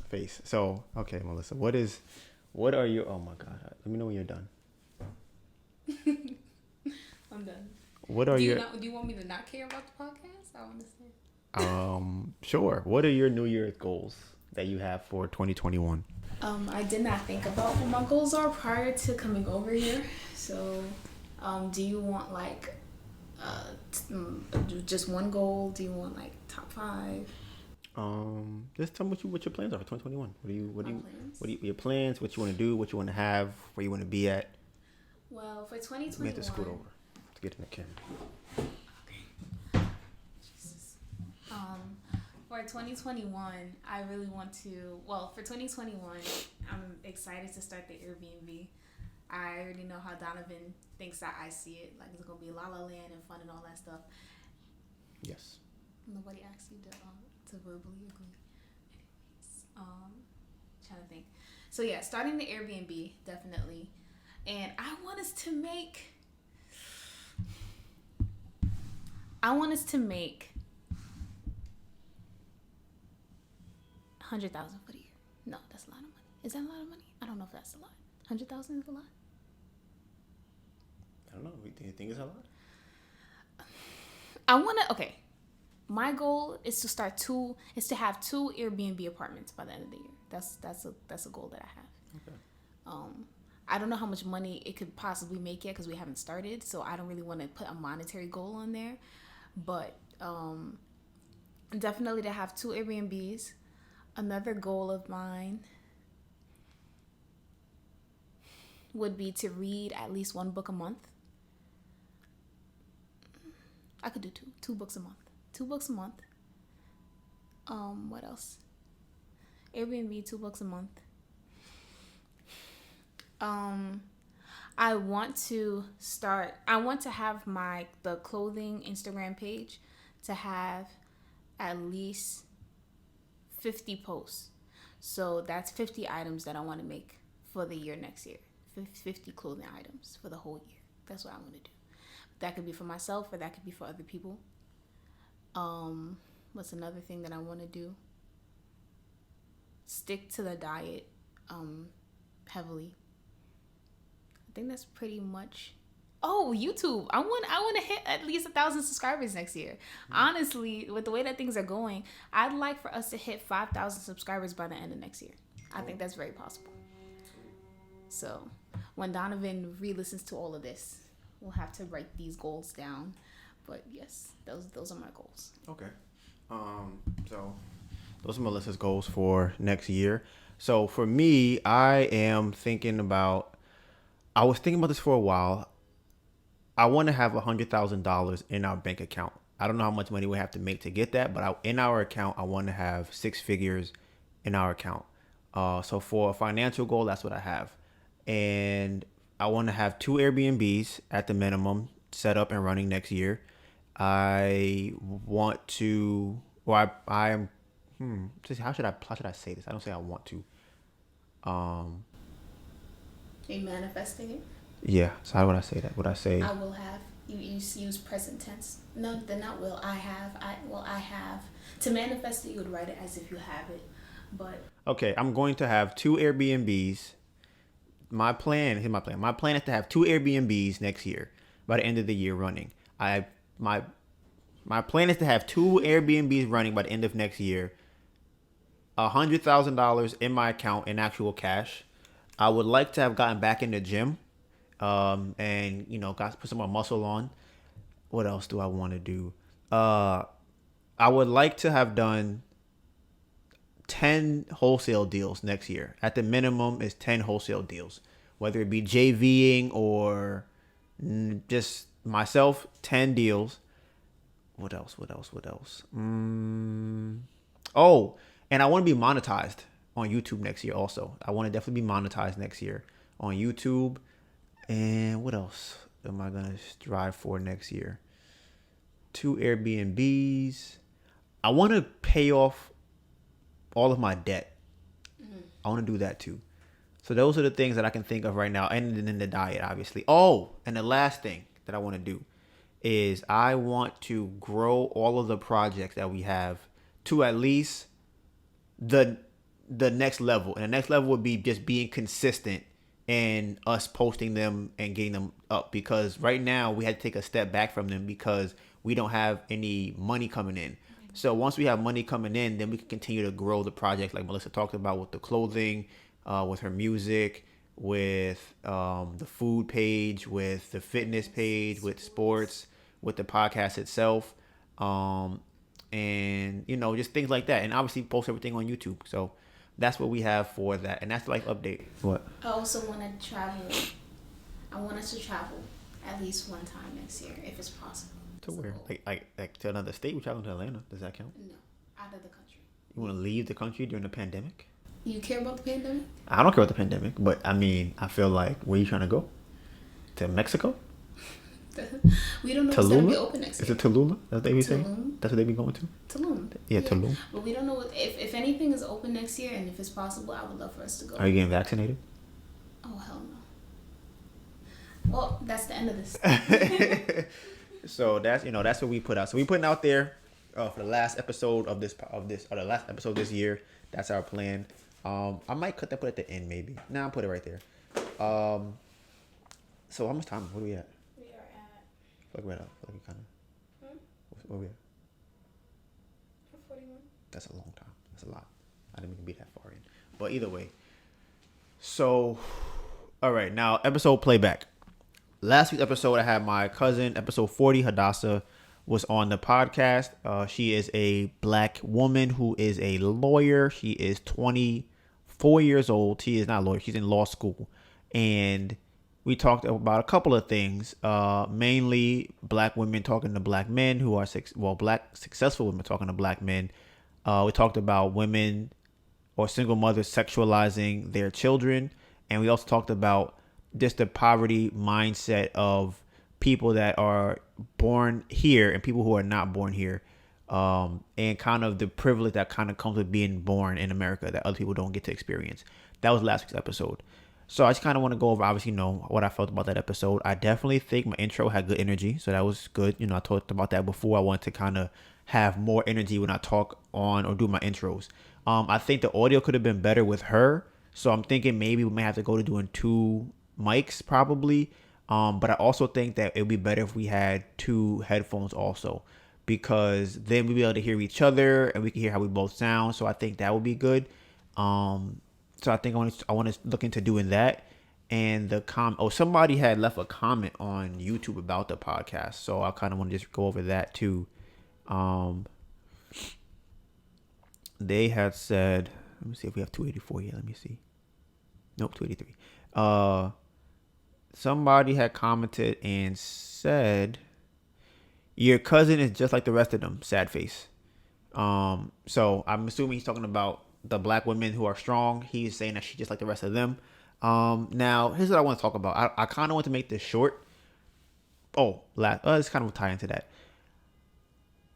Speaker 1: face. So okay, Melissa, what are you? Oh my God, let me know when you're done.
Speaker 2: I'm done.
Speaker 1: What are your?
Speaker 2: Do you want me to not care about the podcast? I understand.
Speaker 1: Sure. What are your New Year's goals that you have for 2021?
Speaker 2: I did not think about what my goals are prior to coming over here. So, do you want like just one goal? Do you want like top 5?
Speaker 1: Just tell me what your plans are for 2021. What do you your plans? What you want to do? What you want to have? Where you want to be at?
Speaker 2: Well, for 2021,
Speaker 1: we have to scoot over to get in the camera.
Speaker 2: Jesus. For 2021, I really want to. Well, for 2021, I'm excited to start the Airbnb. I already know how Donovan thinks that I see it. Like, it's gonna be la la land and fun and all that stuff.
Speaker 1: Yes.
Speaker 2: Nobody asked you to verbally agree. Anyways, trying to think. So yeah, starting the Airbnb, definitely. And I want us to make 100,000 for the year. No, that's a lot of money. Is that a lot of money? I don't know if that's a lot. 100,000 is a lot.
Speaker 1: I don't know. Do you think it's a lot?
Speaker 2: Okay. My goal is to have 2 Airbnb apartments by the end of the year. That's a goal that I have. Okay. I don't know how much money it could possibly make yet because we haven't started, so I don't really want to put a monetary goal on there. But definitely to have 2 Airbnbs. Another goal of mine would be to read at least 1 book a month. I could do 2 books a month. 2 books a month. What else? Airbnb, 2 books a month. I want to have the clothing Instagram page to have at least 50 posts. So that's 50 items that I want to make for the year next year. 50 clothing items for the whole year. That's what I want to do. That could be for myself or that could be for other people. What's another thing that I want to do? Stick to the diet heavily. I think that's pretty much. Oh, YouTube. I want to hit at least 1,000 subscribers next year. Honestly, with the way that things are going, I'd like for us to hit 5,000 subscribers by the end of next year. I think that's very possible. So when Donovan re-listens to all of this, we'll have to write these goals down. But yes, those are my goals.
Speaker 1: Okay. So those are Melissa's goals for next year. So for me, I was thinking about this for a while. I want to have $100,000 in our bank account. I don't know how much money we have to make to get that, but in our account, I want to have 6 figures in our account. So for a financial goal, that's what I have. And I want to have 2 Airbnbs at the minimum set up and running next year. I want to, or how should I say this? I don't say I want to.
Speaker 2: Are you manifesting it?
Speaker 1: Yeah. So how would I say that? Would I say
Speaker 2: I will have? You use present tense. No, then not will. I have. I have. To manifest it, you would write it as if you have it. But
Speaker 1: okay, I'm going to have 2 Airbnbs. My plan is to have 2 Airbnbs next year by the end of the year running. My plan is to have 2 Airbnbs running by the end of next year. $100,000 in my account in actual cash. I would like to have gotten back in the gym, and got to put some more muscle on. What else do I want to do? I would like to have done 10 wholesale deals next year. At the minimum is 10 wholesale deals, whether it be JVing or just myself. 10 deals. What else? Oh, and I want to be monetized on YouTube next year also. I want to definitely be monetized next year on YouTube. And what else am I going to strive for next year? 2 Airbnbs. I want to pay off all of my debt. I want to do that too. So those are the things that I can think of right now. And then the diet, obviously. Oh, and the last thing that I want to do is I want to grow all of the projects that we have to at least the next level. And the next level would be just being consistent and us posting them and getting them up, because right now we had to take a step back from them because we don't have any money coming in. So once we have money coming in, then we can continue to grow the project like Melissa talked about, with the clothing, with her music, with the food page, with the fitness page, with sports, with the podcast itself, and just things like that. And obviously post everything on YouTube. So that's what we have for that, and that's the life update. What?
Speaker 2: I also want to travel. I want us to travel at least one time next year, if it's possible.
Speaker 1: To where? Like to another state? We're traveling to Atlanta. Does that count?
Speaker 2: No, out of the country.
Speaker 1: You want to leave the country during the pandemic?
Speaker 2: You care about the pandemic?
Speaker 1: I don't care about the pandemic, but I mean, I feel like, where are you trying to go? To Mexico?
Speaker 2: We don't know if it's going to be open next year.
Speaker 1: Is it Tulum? That's what they be saying? That's what they be going to?
Speaker 2: Tulum.
Speaker 1: Yeah, Tulum.
Speaker 2: But we don't know if anything is open next year, and if it's possible, I would love for us to go.
Speaker 1: Are you getting vaccinated?
Speaker 2: Oh, hell no. Well, that's the end of this.
Speaker 1: So that's what we put out. So we putting out there for the last episode of this or the last episode this year. That's our plan. I might put it at the end maybe. Nah, I'll put it right there. So how much time? What are we at?
Speaker 2: We are at.
Speaker 1: Look right up. Look kind of. Where we at?
Speaker 2: 41.
Speaker 1: That's a long time. That's a lot. I didn't even be that far in. But either way. So, all right. Now, episode playback. Last week's episode, I had my cousin, episode 40, Hadassah, was on the podcast. She is a black woman who is a lawyer. She is 24 years old. She is not a lawyer. She's in law school. And we talked about a couple of things, mainly black women talking to black men who are, black successful women talking to black men. We talked about women or single mothers sexualizing their children. And we also talked about just the poverty mindset of people that are born here and people who are not born here, and kind of the privilege that kind of comes with being born in America that other people don't get to experience. That was last week's episode. So I just kind of want to go over, obviously, what I felt about that episode. I definitely think my intro had good energy, so that was good. I talked about that before. I want to kind of have more energy when I talk on or do my intros. I think the audio could have been better with her, so I'm thinking maybe we may have to go to doing 2 mics probably. But I also think that it would be better if we had 2 headphones also, because then we'd be able to hear each other and we can hear how we both sound. So I think that would be good. So I think I want to look into doing that. And somebody had left a comment on YouTube about the podcast, so I kind of want to just go over that too. They had said, let me see if we have 284 here. Let me see. Nope, 283. Somebody had commented and said, your cousin is just like the rest of them, sad face. So I'm assuming he's talking about the black women who are strong. He's saying that she's just like the rest of them. Now, here's what I want to talk about. I kind of want to make this short. It's kind of tie into that.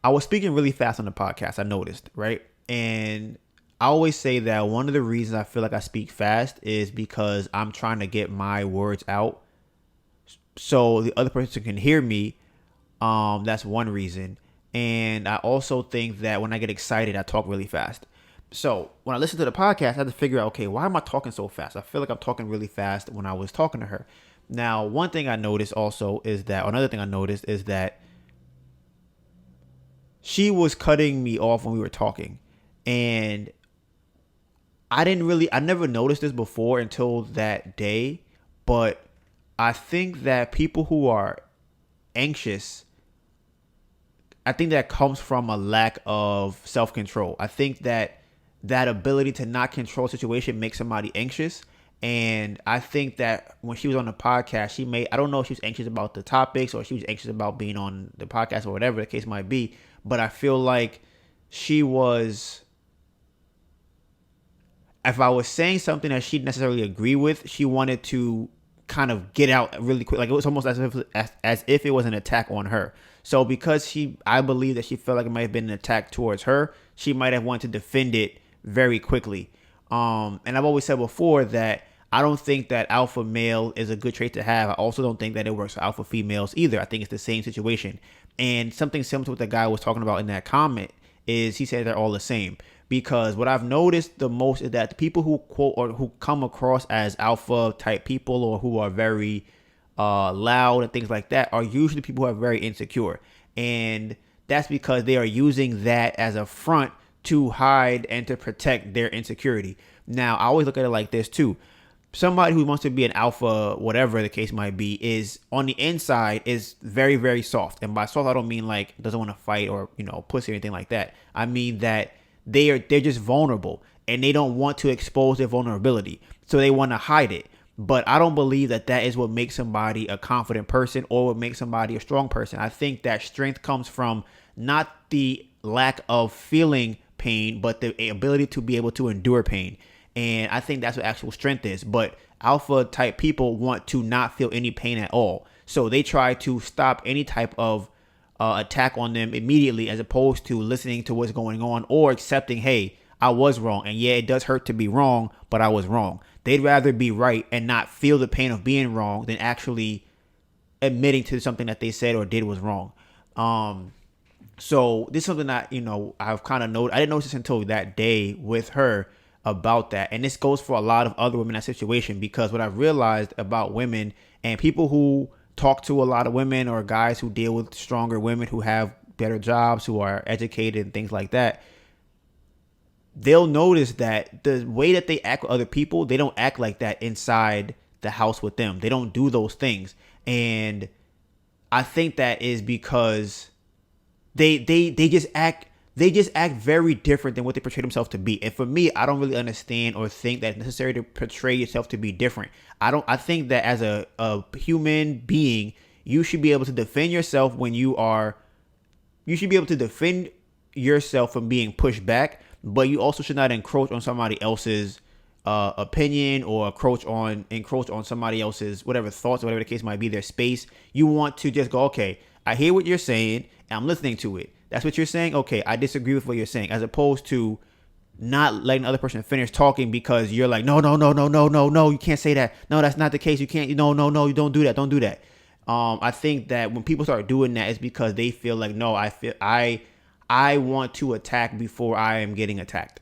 Speaker 1: I was speaking really fast on the podcast, I noticed, right? And I always say that one of the reasons I feel like I speak fast is because I'm trying to get my words out so the other person can hear me. That's one reason. And I also think that when I get excited, I talk really fast. So when I listen to the podcast, I had to figure out, okay, why am I talking so fast? I feel like I'm talking really fast when I was talking to her. Now, another thing I noticed is that she was cutting me off when we were talking. And I never noticed this before until that day. But I think that people who are anxious, I think that comes from a lack of self-control. I think that ability to not control a situation makes somebody anxious. And I think that when she was on the podcast, I don't know if she was anxious about the topics or she was anxious about being on the podcast or whatever the case might be. But I feel like she was, if I was saying something that she didn't necessarily agree with, she wanted to kind of get out really quick. Like it was almost as if it was an attack on her. So because I believe that she felt like it might have been an attack towards her, she might have wanted to defend it very quickly. And I've always said before that I don't think that alpha male is a good trait to have. I also don't think that it works for alpha females either. I think it's the same situation. And something similar to what the guy was talking about in that comment is he said they're all the same. Because what I've noticed the most is that the people who quote or who come across as alpha type people or who are very loud and things like that are usually people who are very insecure. And that's because they are using that as a front to hide and to protect their insecurity. Now, I always look at it like this too. Somebody who wants to be an alpha, whatever the case might be, is on the inside is very, very soft. And by soft, I don't mean like doesn't want to fight or, pussy or anything like that. I mean that they're just vulnerable and they don't want to expose their vulnerability. So they want to hide it. But I don't believe that is what makes somebody a confident person or what makes somebody a strong person. I think that strength comes from not the lack of feeling pain, but the ability to be able to endure pain. And I think that's what actual strength is. But alpha type people want to not feel any pain at all. So they try to stop any type of attack on them immediately, as opposed to listening to what's going on or accepting, hey, I was wrong. And yeah, it does hurt to be wrong, but I was wrong. They'd rather be right and not feel the pain of being wrong than actually admitting to something that they said or did was wrong. So this is something that, I've kind of noticed. I didn't notice this until that day with her about that. And this goes for a lot of other women in that situation, because what I've realized about women and people who talk to a lot of women or guys who deal with stronger women who have better jobs, who are educated and things like that, they'll notice that the way that they act with other people, they don't act like that inside the house with them. They don't do those things. And I think that is because they just act very different than what they portray themselves to be. And for me, I don't really understand or think that it's necessary to portray yourself to be different. I think that as a human being, you should be able to defend yourself you should be able to defend yourself from being pushed back, but you also should not encroach on somebody else's opinion or encroach on somebody else's whatever thoughts or whatever the case might be, their space. You want to just go, okay, I hear what you're saying and I'm listening to it. That's what you're saying. Okay, I disagree with what you're saying, as opposed to not letting the other person finish talking because you're like, no, you can't say that. No, that's not the case. You can't, no, you don't do that. Don't do that. I think that when people start doing that, it's because they feel like, no, I want to attack before I am getting attacked.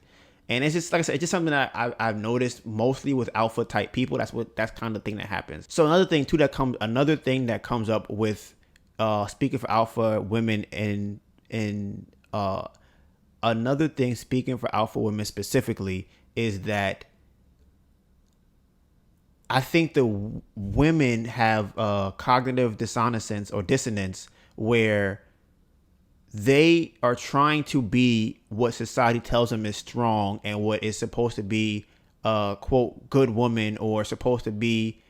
Speaker 1: And it's just, like I said, it's just something that I've noticed mostly with alpha type people. That's kind of the thing that happens. So another thing that comes up with speaking for alpha women another thing speaking for alpha women specifically is that I think the women have cognitive dissonance where they are trying to be what society tells them is strong and what is supposed to be a quote good woman or supposed to be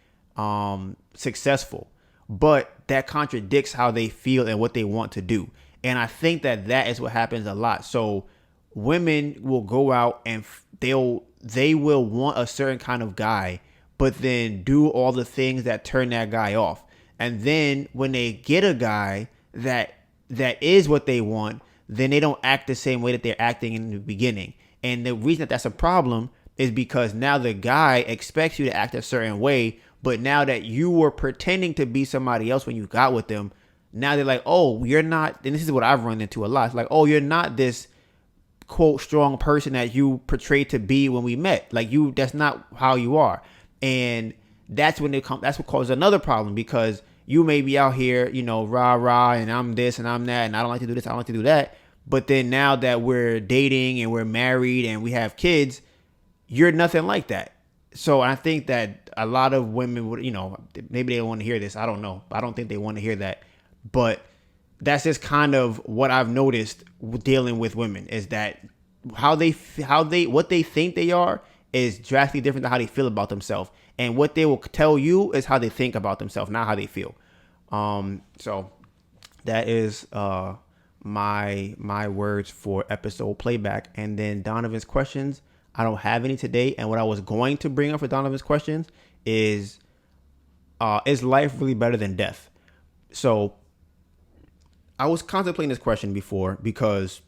Speaker 1: successful, but that contradicts how they feel and what they want to do. And I think that is what happens a lot. So women will go out and they will want a certain kind of guy, but then do all the things that turn that guy off. And then when they get a guy that is what they want, then they don't act the same way that they're acting in the beginning. And the reason that's a problem is because now the guy expects you to act a certain way, but now that you were pretending to be somebody else when you got with them, now they're like, oh, you're not, and this is what I've run into a lot. It's like, oh, you're not this quote strong person that you portrayed to be when we met. Like that's not how you are. And that's what causes another problem, because you may be out here, rah, and I'm this and I'm that, and I don't like to do this, I don't like to do that. But then now that we're dating and we're married and we have kids, you're nothing like that. So I think that a lot of women would, maybe they don't want to hear this. I don't know. I don't think they want to hear that. But that's just kind of what I've noticed dealing with women, is that what they think they are is drastically different than how they feel about themselves. And what they will tell you is how they think about themselves, not how they feel. So that is my words for episode playback. And then Donovan's questions, I don't have any today. And what I was going to bring up for Donovan's questions is life really better than death? So I was contemplating this question before, because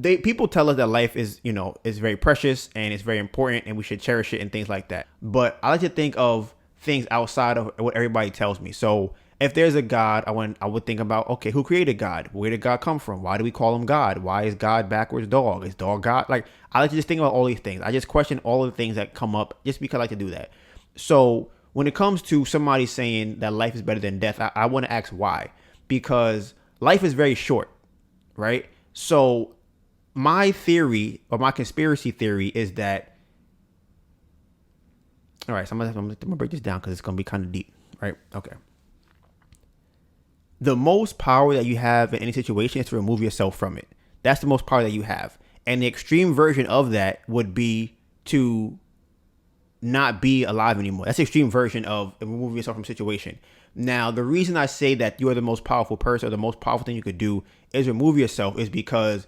Speaker 1: people tell us that life is very precious and it's very important and we should cherish it and things like that. But I like to think of things outside of what everybody tells me. So if there's a God, I would think about, okay, who created God? Where did God come from? Why do we call him God? Why is God backwards dog? Is dog God? Like, I like to just think about all these things. I just question all of the things that come up just because I like to do that. So when it comes to somebody saying that life is better than death, I want to ask why. Because life is very short, right? So my theory, or my conspiracy theory, is that, all right, so I'm gonna break this down because it's gonna be kind of deep, right? Okay. The most power that you have in any situation is to remove yourself from it. That's the most power that you have. And the extreme version of that would be to not be alive anymore. That's the extreme version of removing yourself from a situation. Now, the reason I say that you are the most powerful person, or the most powerful thing you could do is remove yourself, is because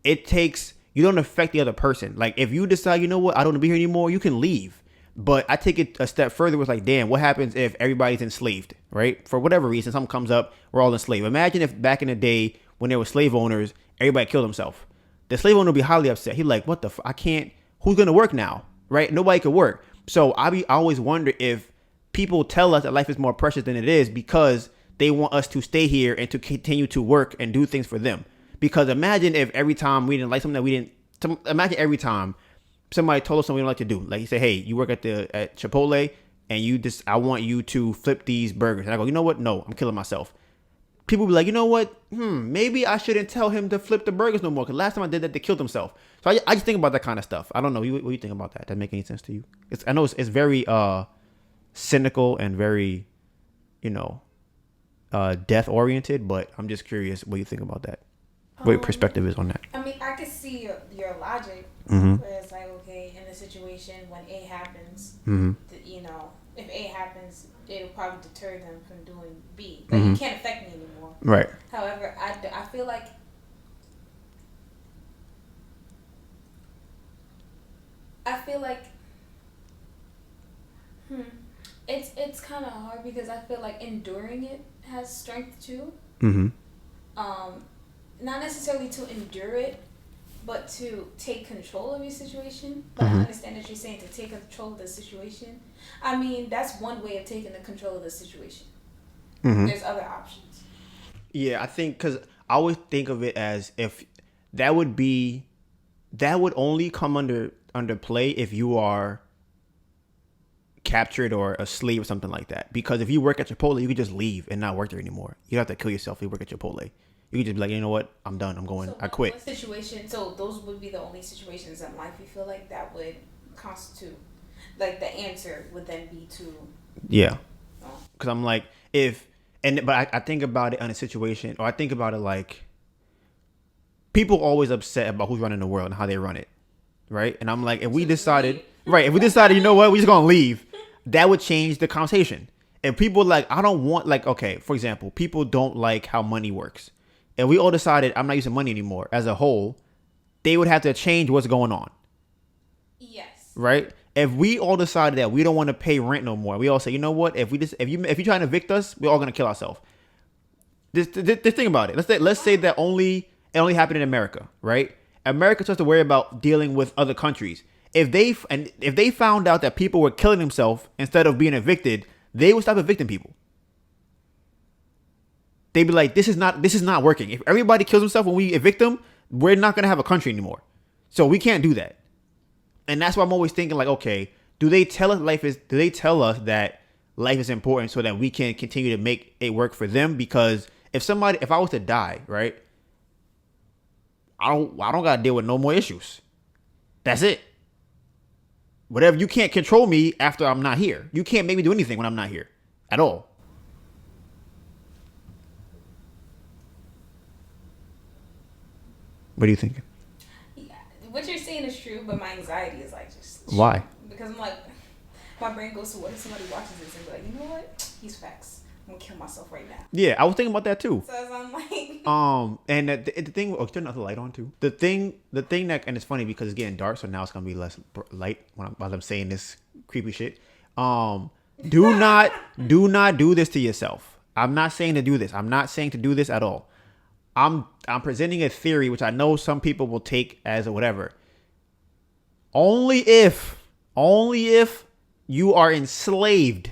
Speaker 1: you don't affect the other person. Like, if you decide, you know what, I don't want to be here anymore, you can leave. But I take it a step further. It's like, damn, what happens if everybody's enslaved, right? For whatever reason, something comes up, we're all enslaved. Imagine if back in the day when there were slave owners, everybody killed himself. The slave owner would be highly upset. He'd like, what the I can't, who's going to work now, right? Nobody could work. So I always wonder if people tell us that life is more precious than it is because they want us to stay here and to continue to work and do things for them. Because imagine if every time we didn't like something that we didn't, imagine every time somebody told us something we don't like to do. Like, you say, hey, you work at Chipotle and I want you to flip these burgers. And I go, you know what? No, I'm killing myself. People be like, you know what? Maybe I shouldn't tell him to flip the burgers no more. Because last time I did that, they killed themselves. So I just think about that kind of stuff. I don't know. What do you think about that? Does that make any sense to you? I know it's very cynical and very, death oriented. But I'm just curious what you think about that. What your perspective is on that.
Speaker 2: I mean, I could see your logic.
Speaker 1: Mm-hmm.
Speaker 2: Where it's like, okay, in a situation when A happens,
Speaker 1: mm-hmm.
Speaker 2: If A happens, it'll probably deter them from doing B. Like, mm-hmm. It can't affect me anymore.
Speaker 1: Right.
Speaker 2: However, I feel like it's kind of hard because I feel like enduring it has strength too.
Speaker 1: Mm-hmm.
Speaker 2: Not necessarily to endure it, but to take control of your situation. But
Speaker 1: mm-hmm.
Speaker 2: I understand that you're saying to take control of the situation. I mean, that's one way of taking the control of the situation. Mm-hmm. There's other options.
Speaker 1: Yeah, I think because I always think of it as if that would only come under play if you are captured or a slave or something like that. Because if you work at Chipotle, you could just leave and not work there anymore. You don't have to kill yourself if you work at Chipotle. You could just be like, you know what? I'm done. I'm going. I quit.
Speaker 2: What situation? So those would be the only situations in life you feel like that would constitute, like the answer would then be to.
Speaker 1: Yeah. Because I'm like, but I think about it on a situation, or I think about it like, people always upset about who's running the world and how they run it, right? And I'm like, if we decided, you know what, we're just gonna leave, that would change the conversation. If people like, I don't want, like, okay, for example, people don't like how money works. If we all decided I'm not using money anymore as a whole, they would have to change what's going on.
Speaker 2: Yes.
Speaker 1: Right? If we all decided that we don't want to pay rent no more, we all say, you know what? If you try to evict us, we're all gonna kill ourselves. Just think about it. Let's say that it only happened in America, right? America starts to worry about dealing with other countries. If they found out that people were killing themselves instead of being evicted, they would stop evicting people. They'd be like, this is not working. If everybody kills themselves when we evict them, we're not gonna have a country anymore. So we can't do that. And that's why I'm always thinking, like, okay, do they tell us that life is important so that we can continue to make it work for them? Because if I was to die, right, I don't gotta deal with no more issues. That's it. Whatever, you can't control me after I'm not here. You can't make me do anything when I'm not here at all. What are you thinking?
Speaker 2: Yeah, what you're saying is true, but my anxiety is like just.
Speaker 1: Why?
Speaker 2: Because I'm like, my brain goes to what if somebody watches this and be like, you know what? He's facts. I'm gonna kill myself right now.
Speaker 1: Yeah, I was thinking about that too.
Speaker 2: So I'm like.
Speaker 1: And the thing. Oh, turn the light on too. The thing that, and it's funny because it's getting dark, so now it's gonna be less light while I'm saying this creepy shit. Do not do this to yourself. I'm not saying to do this. I'm not saying to do this at all. I'm presenting a theory which I know some people will take as a whatever. Only if you are enslaved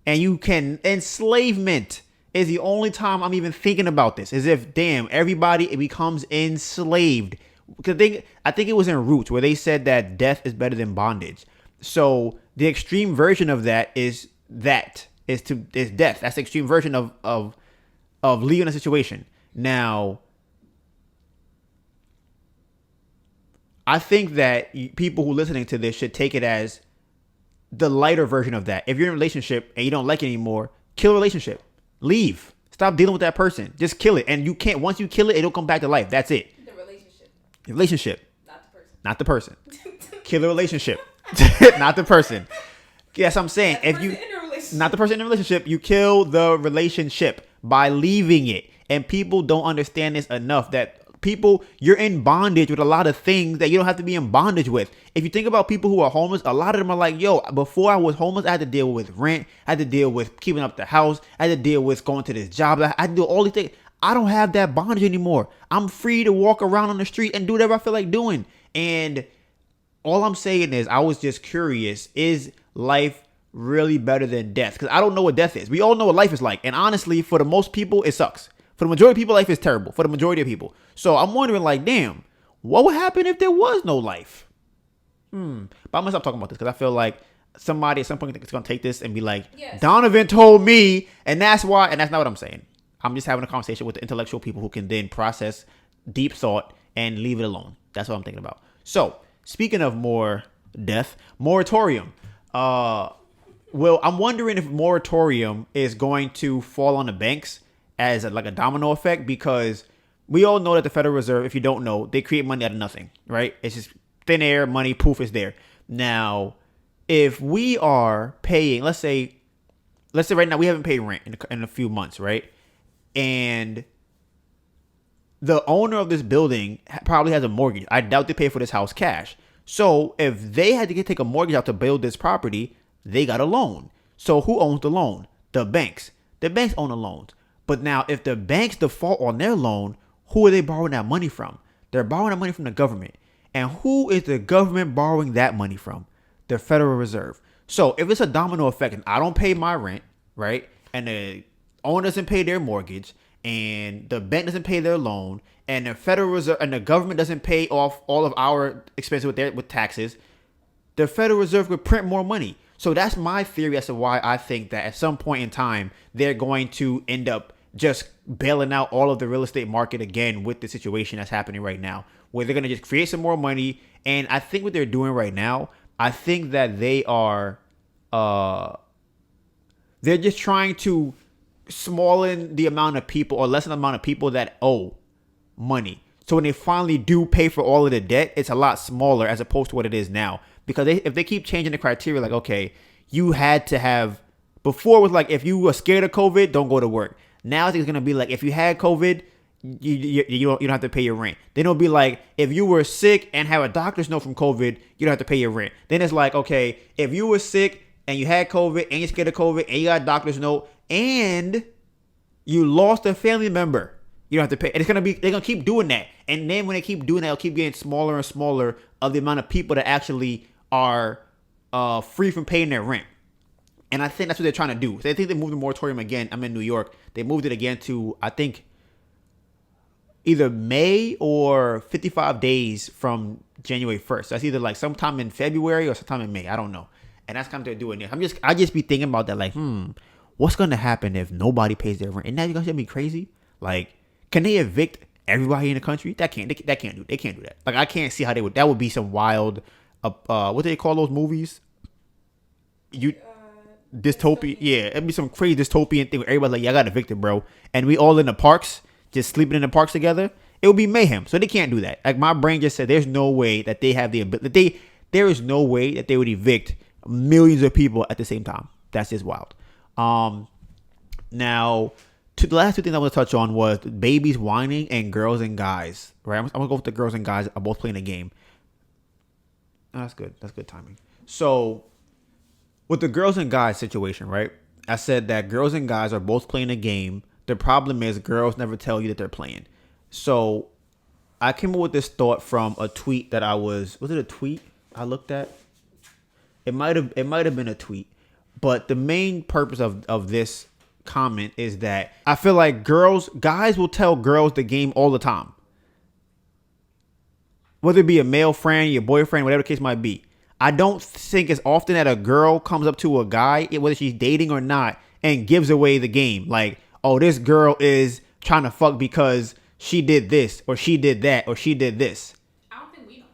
Speaker 1: and you can enslavement is the only time I'm even thinking about this. As if, damn, everybody becomes enslaved. Because I think it was in Roots where they said that death is better than bondage. So the extreme version of that is death. That's the extreme version of leaving a situation. Now, I think that people who are listening to this should take it as the lighter version of that. If you're in a relationship and you don't like it anymore, kill a relationship. Leave. Stop dealing with that person. Just kill it. And you can't, once you kill it, it'll come back to life. That's it.
Speaker 2: The relationship.
Speaker 1: The relationship.
Speaker 2: Not the person.
Speaker 1: Not the person. Kill the relationship. Not the person. Yes, I'm saying. If you, not the person in the relationship, you kill the relationship by leaving it. And people don't understand this enough that you're in bondage with a lot of things that you don't have to be in bondage with. If you think about people who are homeless, a lot of them are like, yo, before I was homeless, I had to deal with rent. I had to deal with keeping up the house. I had to deal with going to this job. I had to do all these things. I don't have that bondage anymore. I'm free to walk around on the street and do whatever I feel like doing. And all I'm saying is I was just curious, is life really better than death? Because I don't know what death is. We all know what life is like. And honestly, for the most people, it sucks. For the majority of people, life is terrible. For the majority of people. So I'm wondering, like, damn, what would happen if there was no life? But I'm going to stop talking about this because I feel like somebody at some point is going to take this and be like, yes, Donovan told me, and that's why. And that's not what I'm saying. I'm just having a conversation with the intellectual people who can then process deep thought and leave it alone. That's what I'm thinking about. So speaking of more death, moratorium. Well, I'm wondering if moratorium is going to fall on the banks as like a domino effect, because we all know that the Federal Reserve, if you don't know, they create money out of nothing, right? It's just thin air, money, poof, is there. Now, if we are paying, let's say right now we haven't paid rent in a few months, right? And the owner of this building probably has a mortgage. I doubt they pay for this house cash. So if they had to take a mortgage out to build this property, they got a loan. So who owns the loan? The banks. The banks own the loans. But now, if the banks default on their loan, who are they borrowing that money from? They're borrowing that money from the government. And who is the government borrowing that money from? The Federal Reserve. So if it's a domino effect and I don't pay my rent, right? And the owner doesn't pay their mortgage, and the bank doesn't pay their loan, and the Federal Reserve and the government doesn't pay off all of our expenses with taxes, the Federal Reserve would print more money. So that's my theory as to why I think that at some point in time, they're going to end up just bailing out all of the real estate market again with the situation that's happening right now, where they're going to just create some more money. And I think what they're doing right now, I think that they are, they're just trying to smallen the amount of people or lessen the amount of people that owe money. So when they finally do pay for all of the debt, it's a lot smaller as opposed to what it is now. Because if they keep changing the criteria, like, okay, you had to have, before it was like, if you were scared of COVID, don't go to work. Now I think it's going to be like, if you had COVID, you don't have to pay your rent. Then it'll be like, if you were sick and have a doctor's note from COVID, you don't have to pay your rent. Then it's like, okay, if you were sick and you had COVID and you're scared of COVID and you got a doctor's note and you lost a family member, you don't have to pay. And they're going to keep doing that. And then when they keep doing that, it'll keep getting smaller and smaller of the amount of people that actually are free from paying their rent. And I think that's what they're trying to do. So I think they moved the moratorium again. I'm in New York. They moved it again to, I think, either May or 55 days from January 1st. So that's either like sometime in February or sometime in May. I don't know. And that's kind of what they're doing there. I just be thinking about that, like, what's going to happen if nobody pays their rent? And now you're going to be crazy. Like, can they evict everybody in the country? They can't do that. Like, I can't see how they would. That would be some wild, what do they call those movies? Dystopia. Yeah, it'd be some crazy dystopian thing where everybody's like, yeah, I got evicted, bro. And we all in the parks, just sleeping in the parks together. It would be mayhem. So they can't do that. Like, my brain just said there's no way that they have the ability. There is no way that they would evict millions of people at the same time. That's just wild. Now, the last two things I want to touch on was babies whining and girls and guys. Right? I'm gonna go with the girls and guys are both playing a game. Oh, that's good. That's good timing. So, with the girls and guys situation, right? I said that girls and guys are both playing a game. The problem is girls never tell you that they're playing. So I came up with this thought from a tweet that was it a tweet I looked at? It might have been a tweet. But the main purpose of this comment is that I feel like guys will tell girls the game all the time. Whether it be a male friend, your boyfriend, whatever the case might be. I don't think it's often that a girl comes up to a guy, whether she's dating or not, and gives away the game. Like, oh, this girl is trying to fuck because she did this, or she did that, or she did this.
Speaker 2: I don't think we know.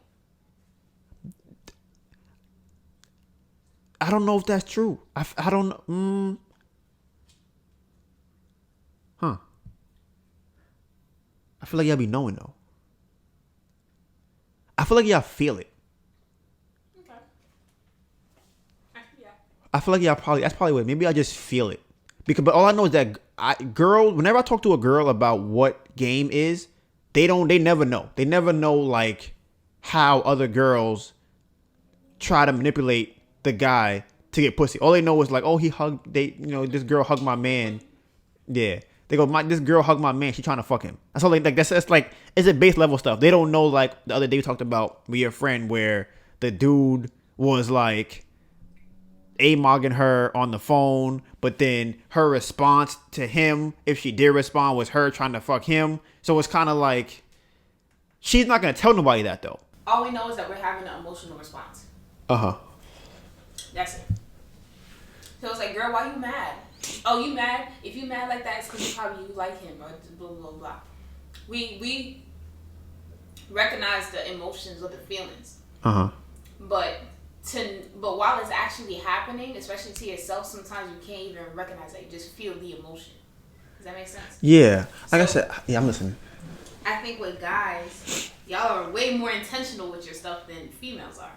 Speaker 1: I don't know if that's true. I don't know. I feel like y'all be knowing, though. I feel like y'all feel it.
Speaker 2: Okay. Yeah.
Speaker 1: I feel like y'all that's probably what. Maybe I just feel it. But all I know is that girls, whenever I talk to a girl about what game is, they never know. They never know, like, how other girls try to manipulate the guy to get pussy. All they know is like, oh, this girl hugged my man. Yeah. They go, this girl hugged my man. She trying to fuck him. That's all they like. That's like, it's a base level stuff. They don't know, like the other day we talked about with your friend where the dude was like A-mogging her on the phone, but then her response to him, if she did respond, was her trying to fuck him. So it's kind of like, she's not going to tell nobody that though.
Speaker 2: All we know is that we're having an emotional response.
Speaker 1: Uh-huh.
Speaker 2: That's it. So it's like, girl, why you mad? Oh, you mad? If you mad like that, it's because you like him or blah, blah, blah. We recognize the emotions or the feelings.
Speaker 1: Uh-huh.
Speaker 2: But while it's actually happening, especially to yourself, sometimes you can't even recognize that. You just feel the emotion. Does that make sense?
Speaker 1: Yeah. Like I said, yeah, I'm listening.
Speaker 2: I think with guys, y'all are way more intentional with your stuff than females are.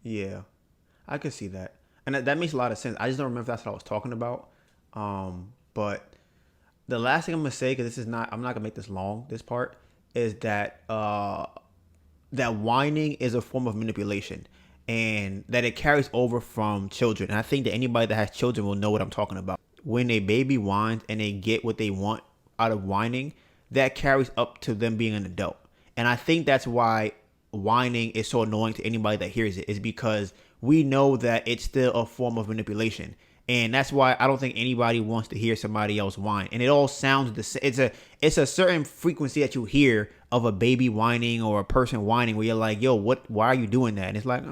Speaker 1: Yeah. I could see that. And that makes a lot of sense. I just don't remember if that's what I was talking about. But the last thing I'm going to say, because I'm not going to make this long, this part, is that that whining is a form of manipulation and that it carries over from children. And I think that anybody that has children will know what I'm talking about. When a baby whines and they get what they want out of whining, that carries up to them being an adult. And I think that's why whining is so annoying to anybody that hears it, is because we know that it's still a form of manipulation. And that's why I don't think anybody wants to hear somebody else whine. And it all sounds the same. It's a certain frequency that you hear of a baby whining or a person whining where you're like, yo, why are you doing that? And it's like,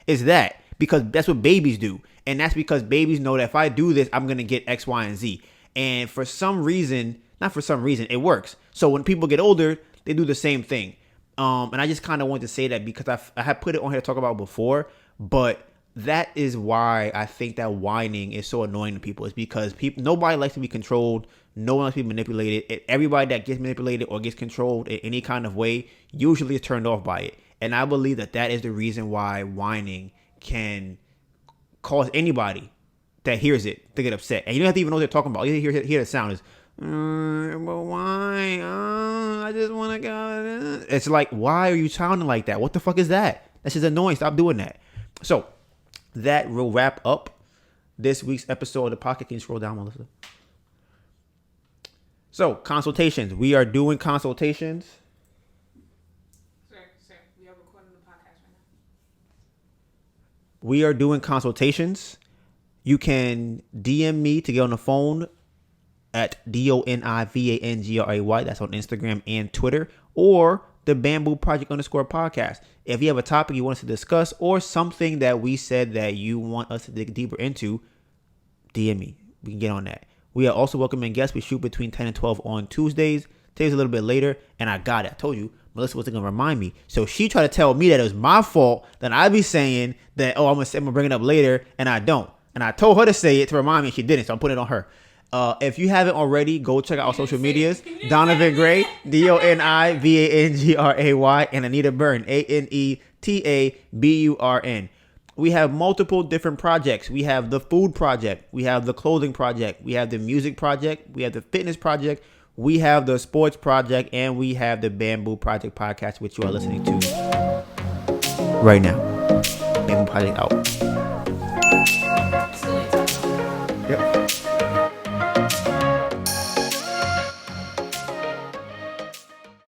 Speaker 1: it's that. Because that's what babies do. And that's because babies know that if I do this, I'm going to get X, Y, and Z. And for some reason, it works. So when people get older, they do the same thing. And I just kind of wanted to say that because I had put it on here to talk about before, but that is why I think that whining is so annoying to people. Is because nobody likes to be controlled. No one likes to be manipulated. Everybody that gets manipulated or gets controlled in any kind of way usually is turned off by it. And I believe that is the reason why whining can cause anybody that hears it to get upset. And you don't have to even know what they're talking about. You hear the sound is, but why? I just want to go. It's like, why are you sounding like that? What the fuck is that? That's just annoying. Stop doing that. So that will wrap up this week's episode of the Pocket. Can you scroll down, Melissa? So consultations. We are doing consultations.
Speaker 2: Sir, we are recording the podcast right now.
Speaker 1: We are doing consultations. You can DM me to get on the phone at DonivanGray. That's on Instagram and Twitter, or the Bamboo Project _podcast. If you have a topic you want us to discuss or something that we said that you want us to dig deeper into, DM me. We can get on that. We are also welcoming guests. We shoot between 10 and 12 on Tuesdays. Today's a little bit later, and I got it. I told you, Melissa wasn't going to remind me. So she tried to tell me that it was my fault, that I be saying that, I'm going to bring it up later, and I don't. And I told her to say it to remind me, and she didn't, so I'm putting it on her. If you haven't already, go check out our social medias. DonivanGray, DonivanGray, and AnetaBurn, AnetaBurn. We have multiple different projects. We have the food project. We have the clothing project. We have the music project. We have the fitness project. We have the sports project. And we have the Bamboo Project podcast, which you are listening to right now. Bamboo Project out.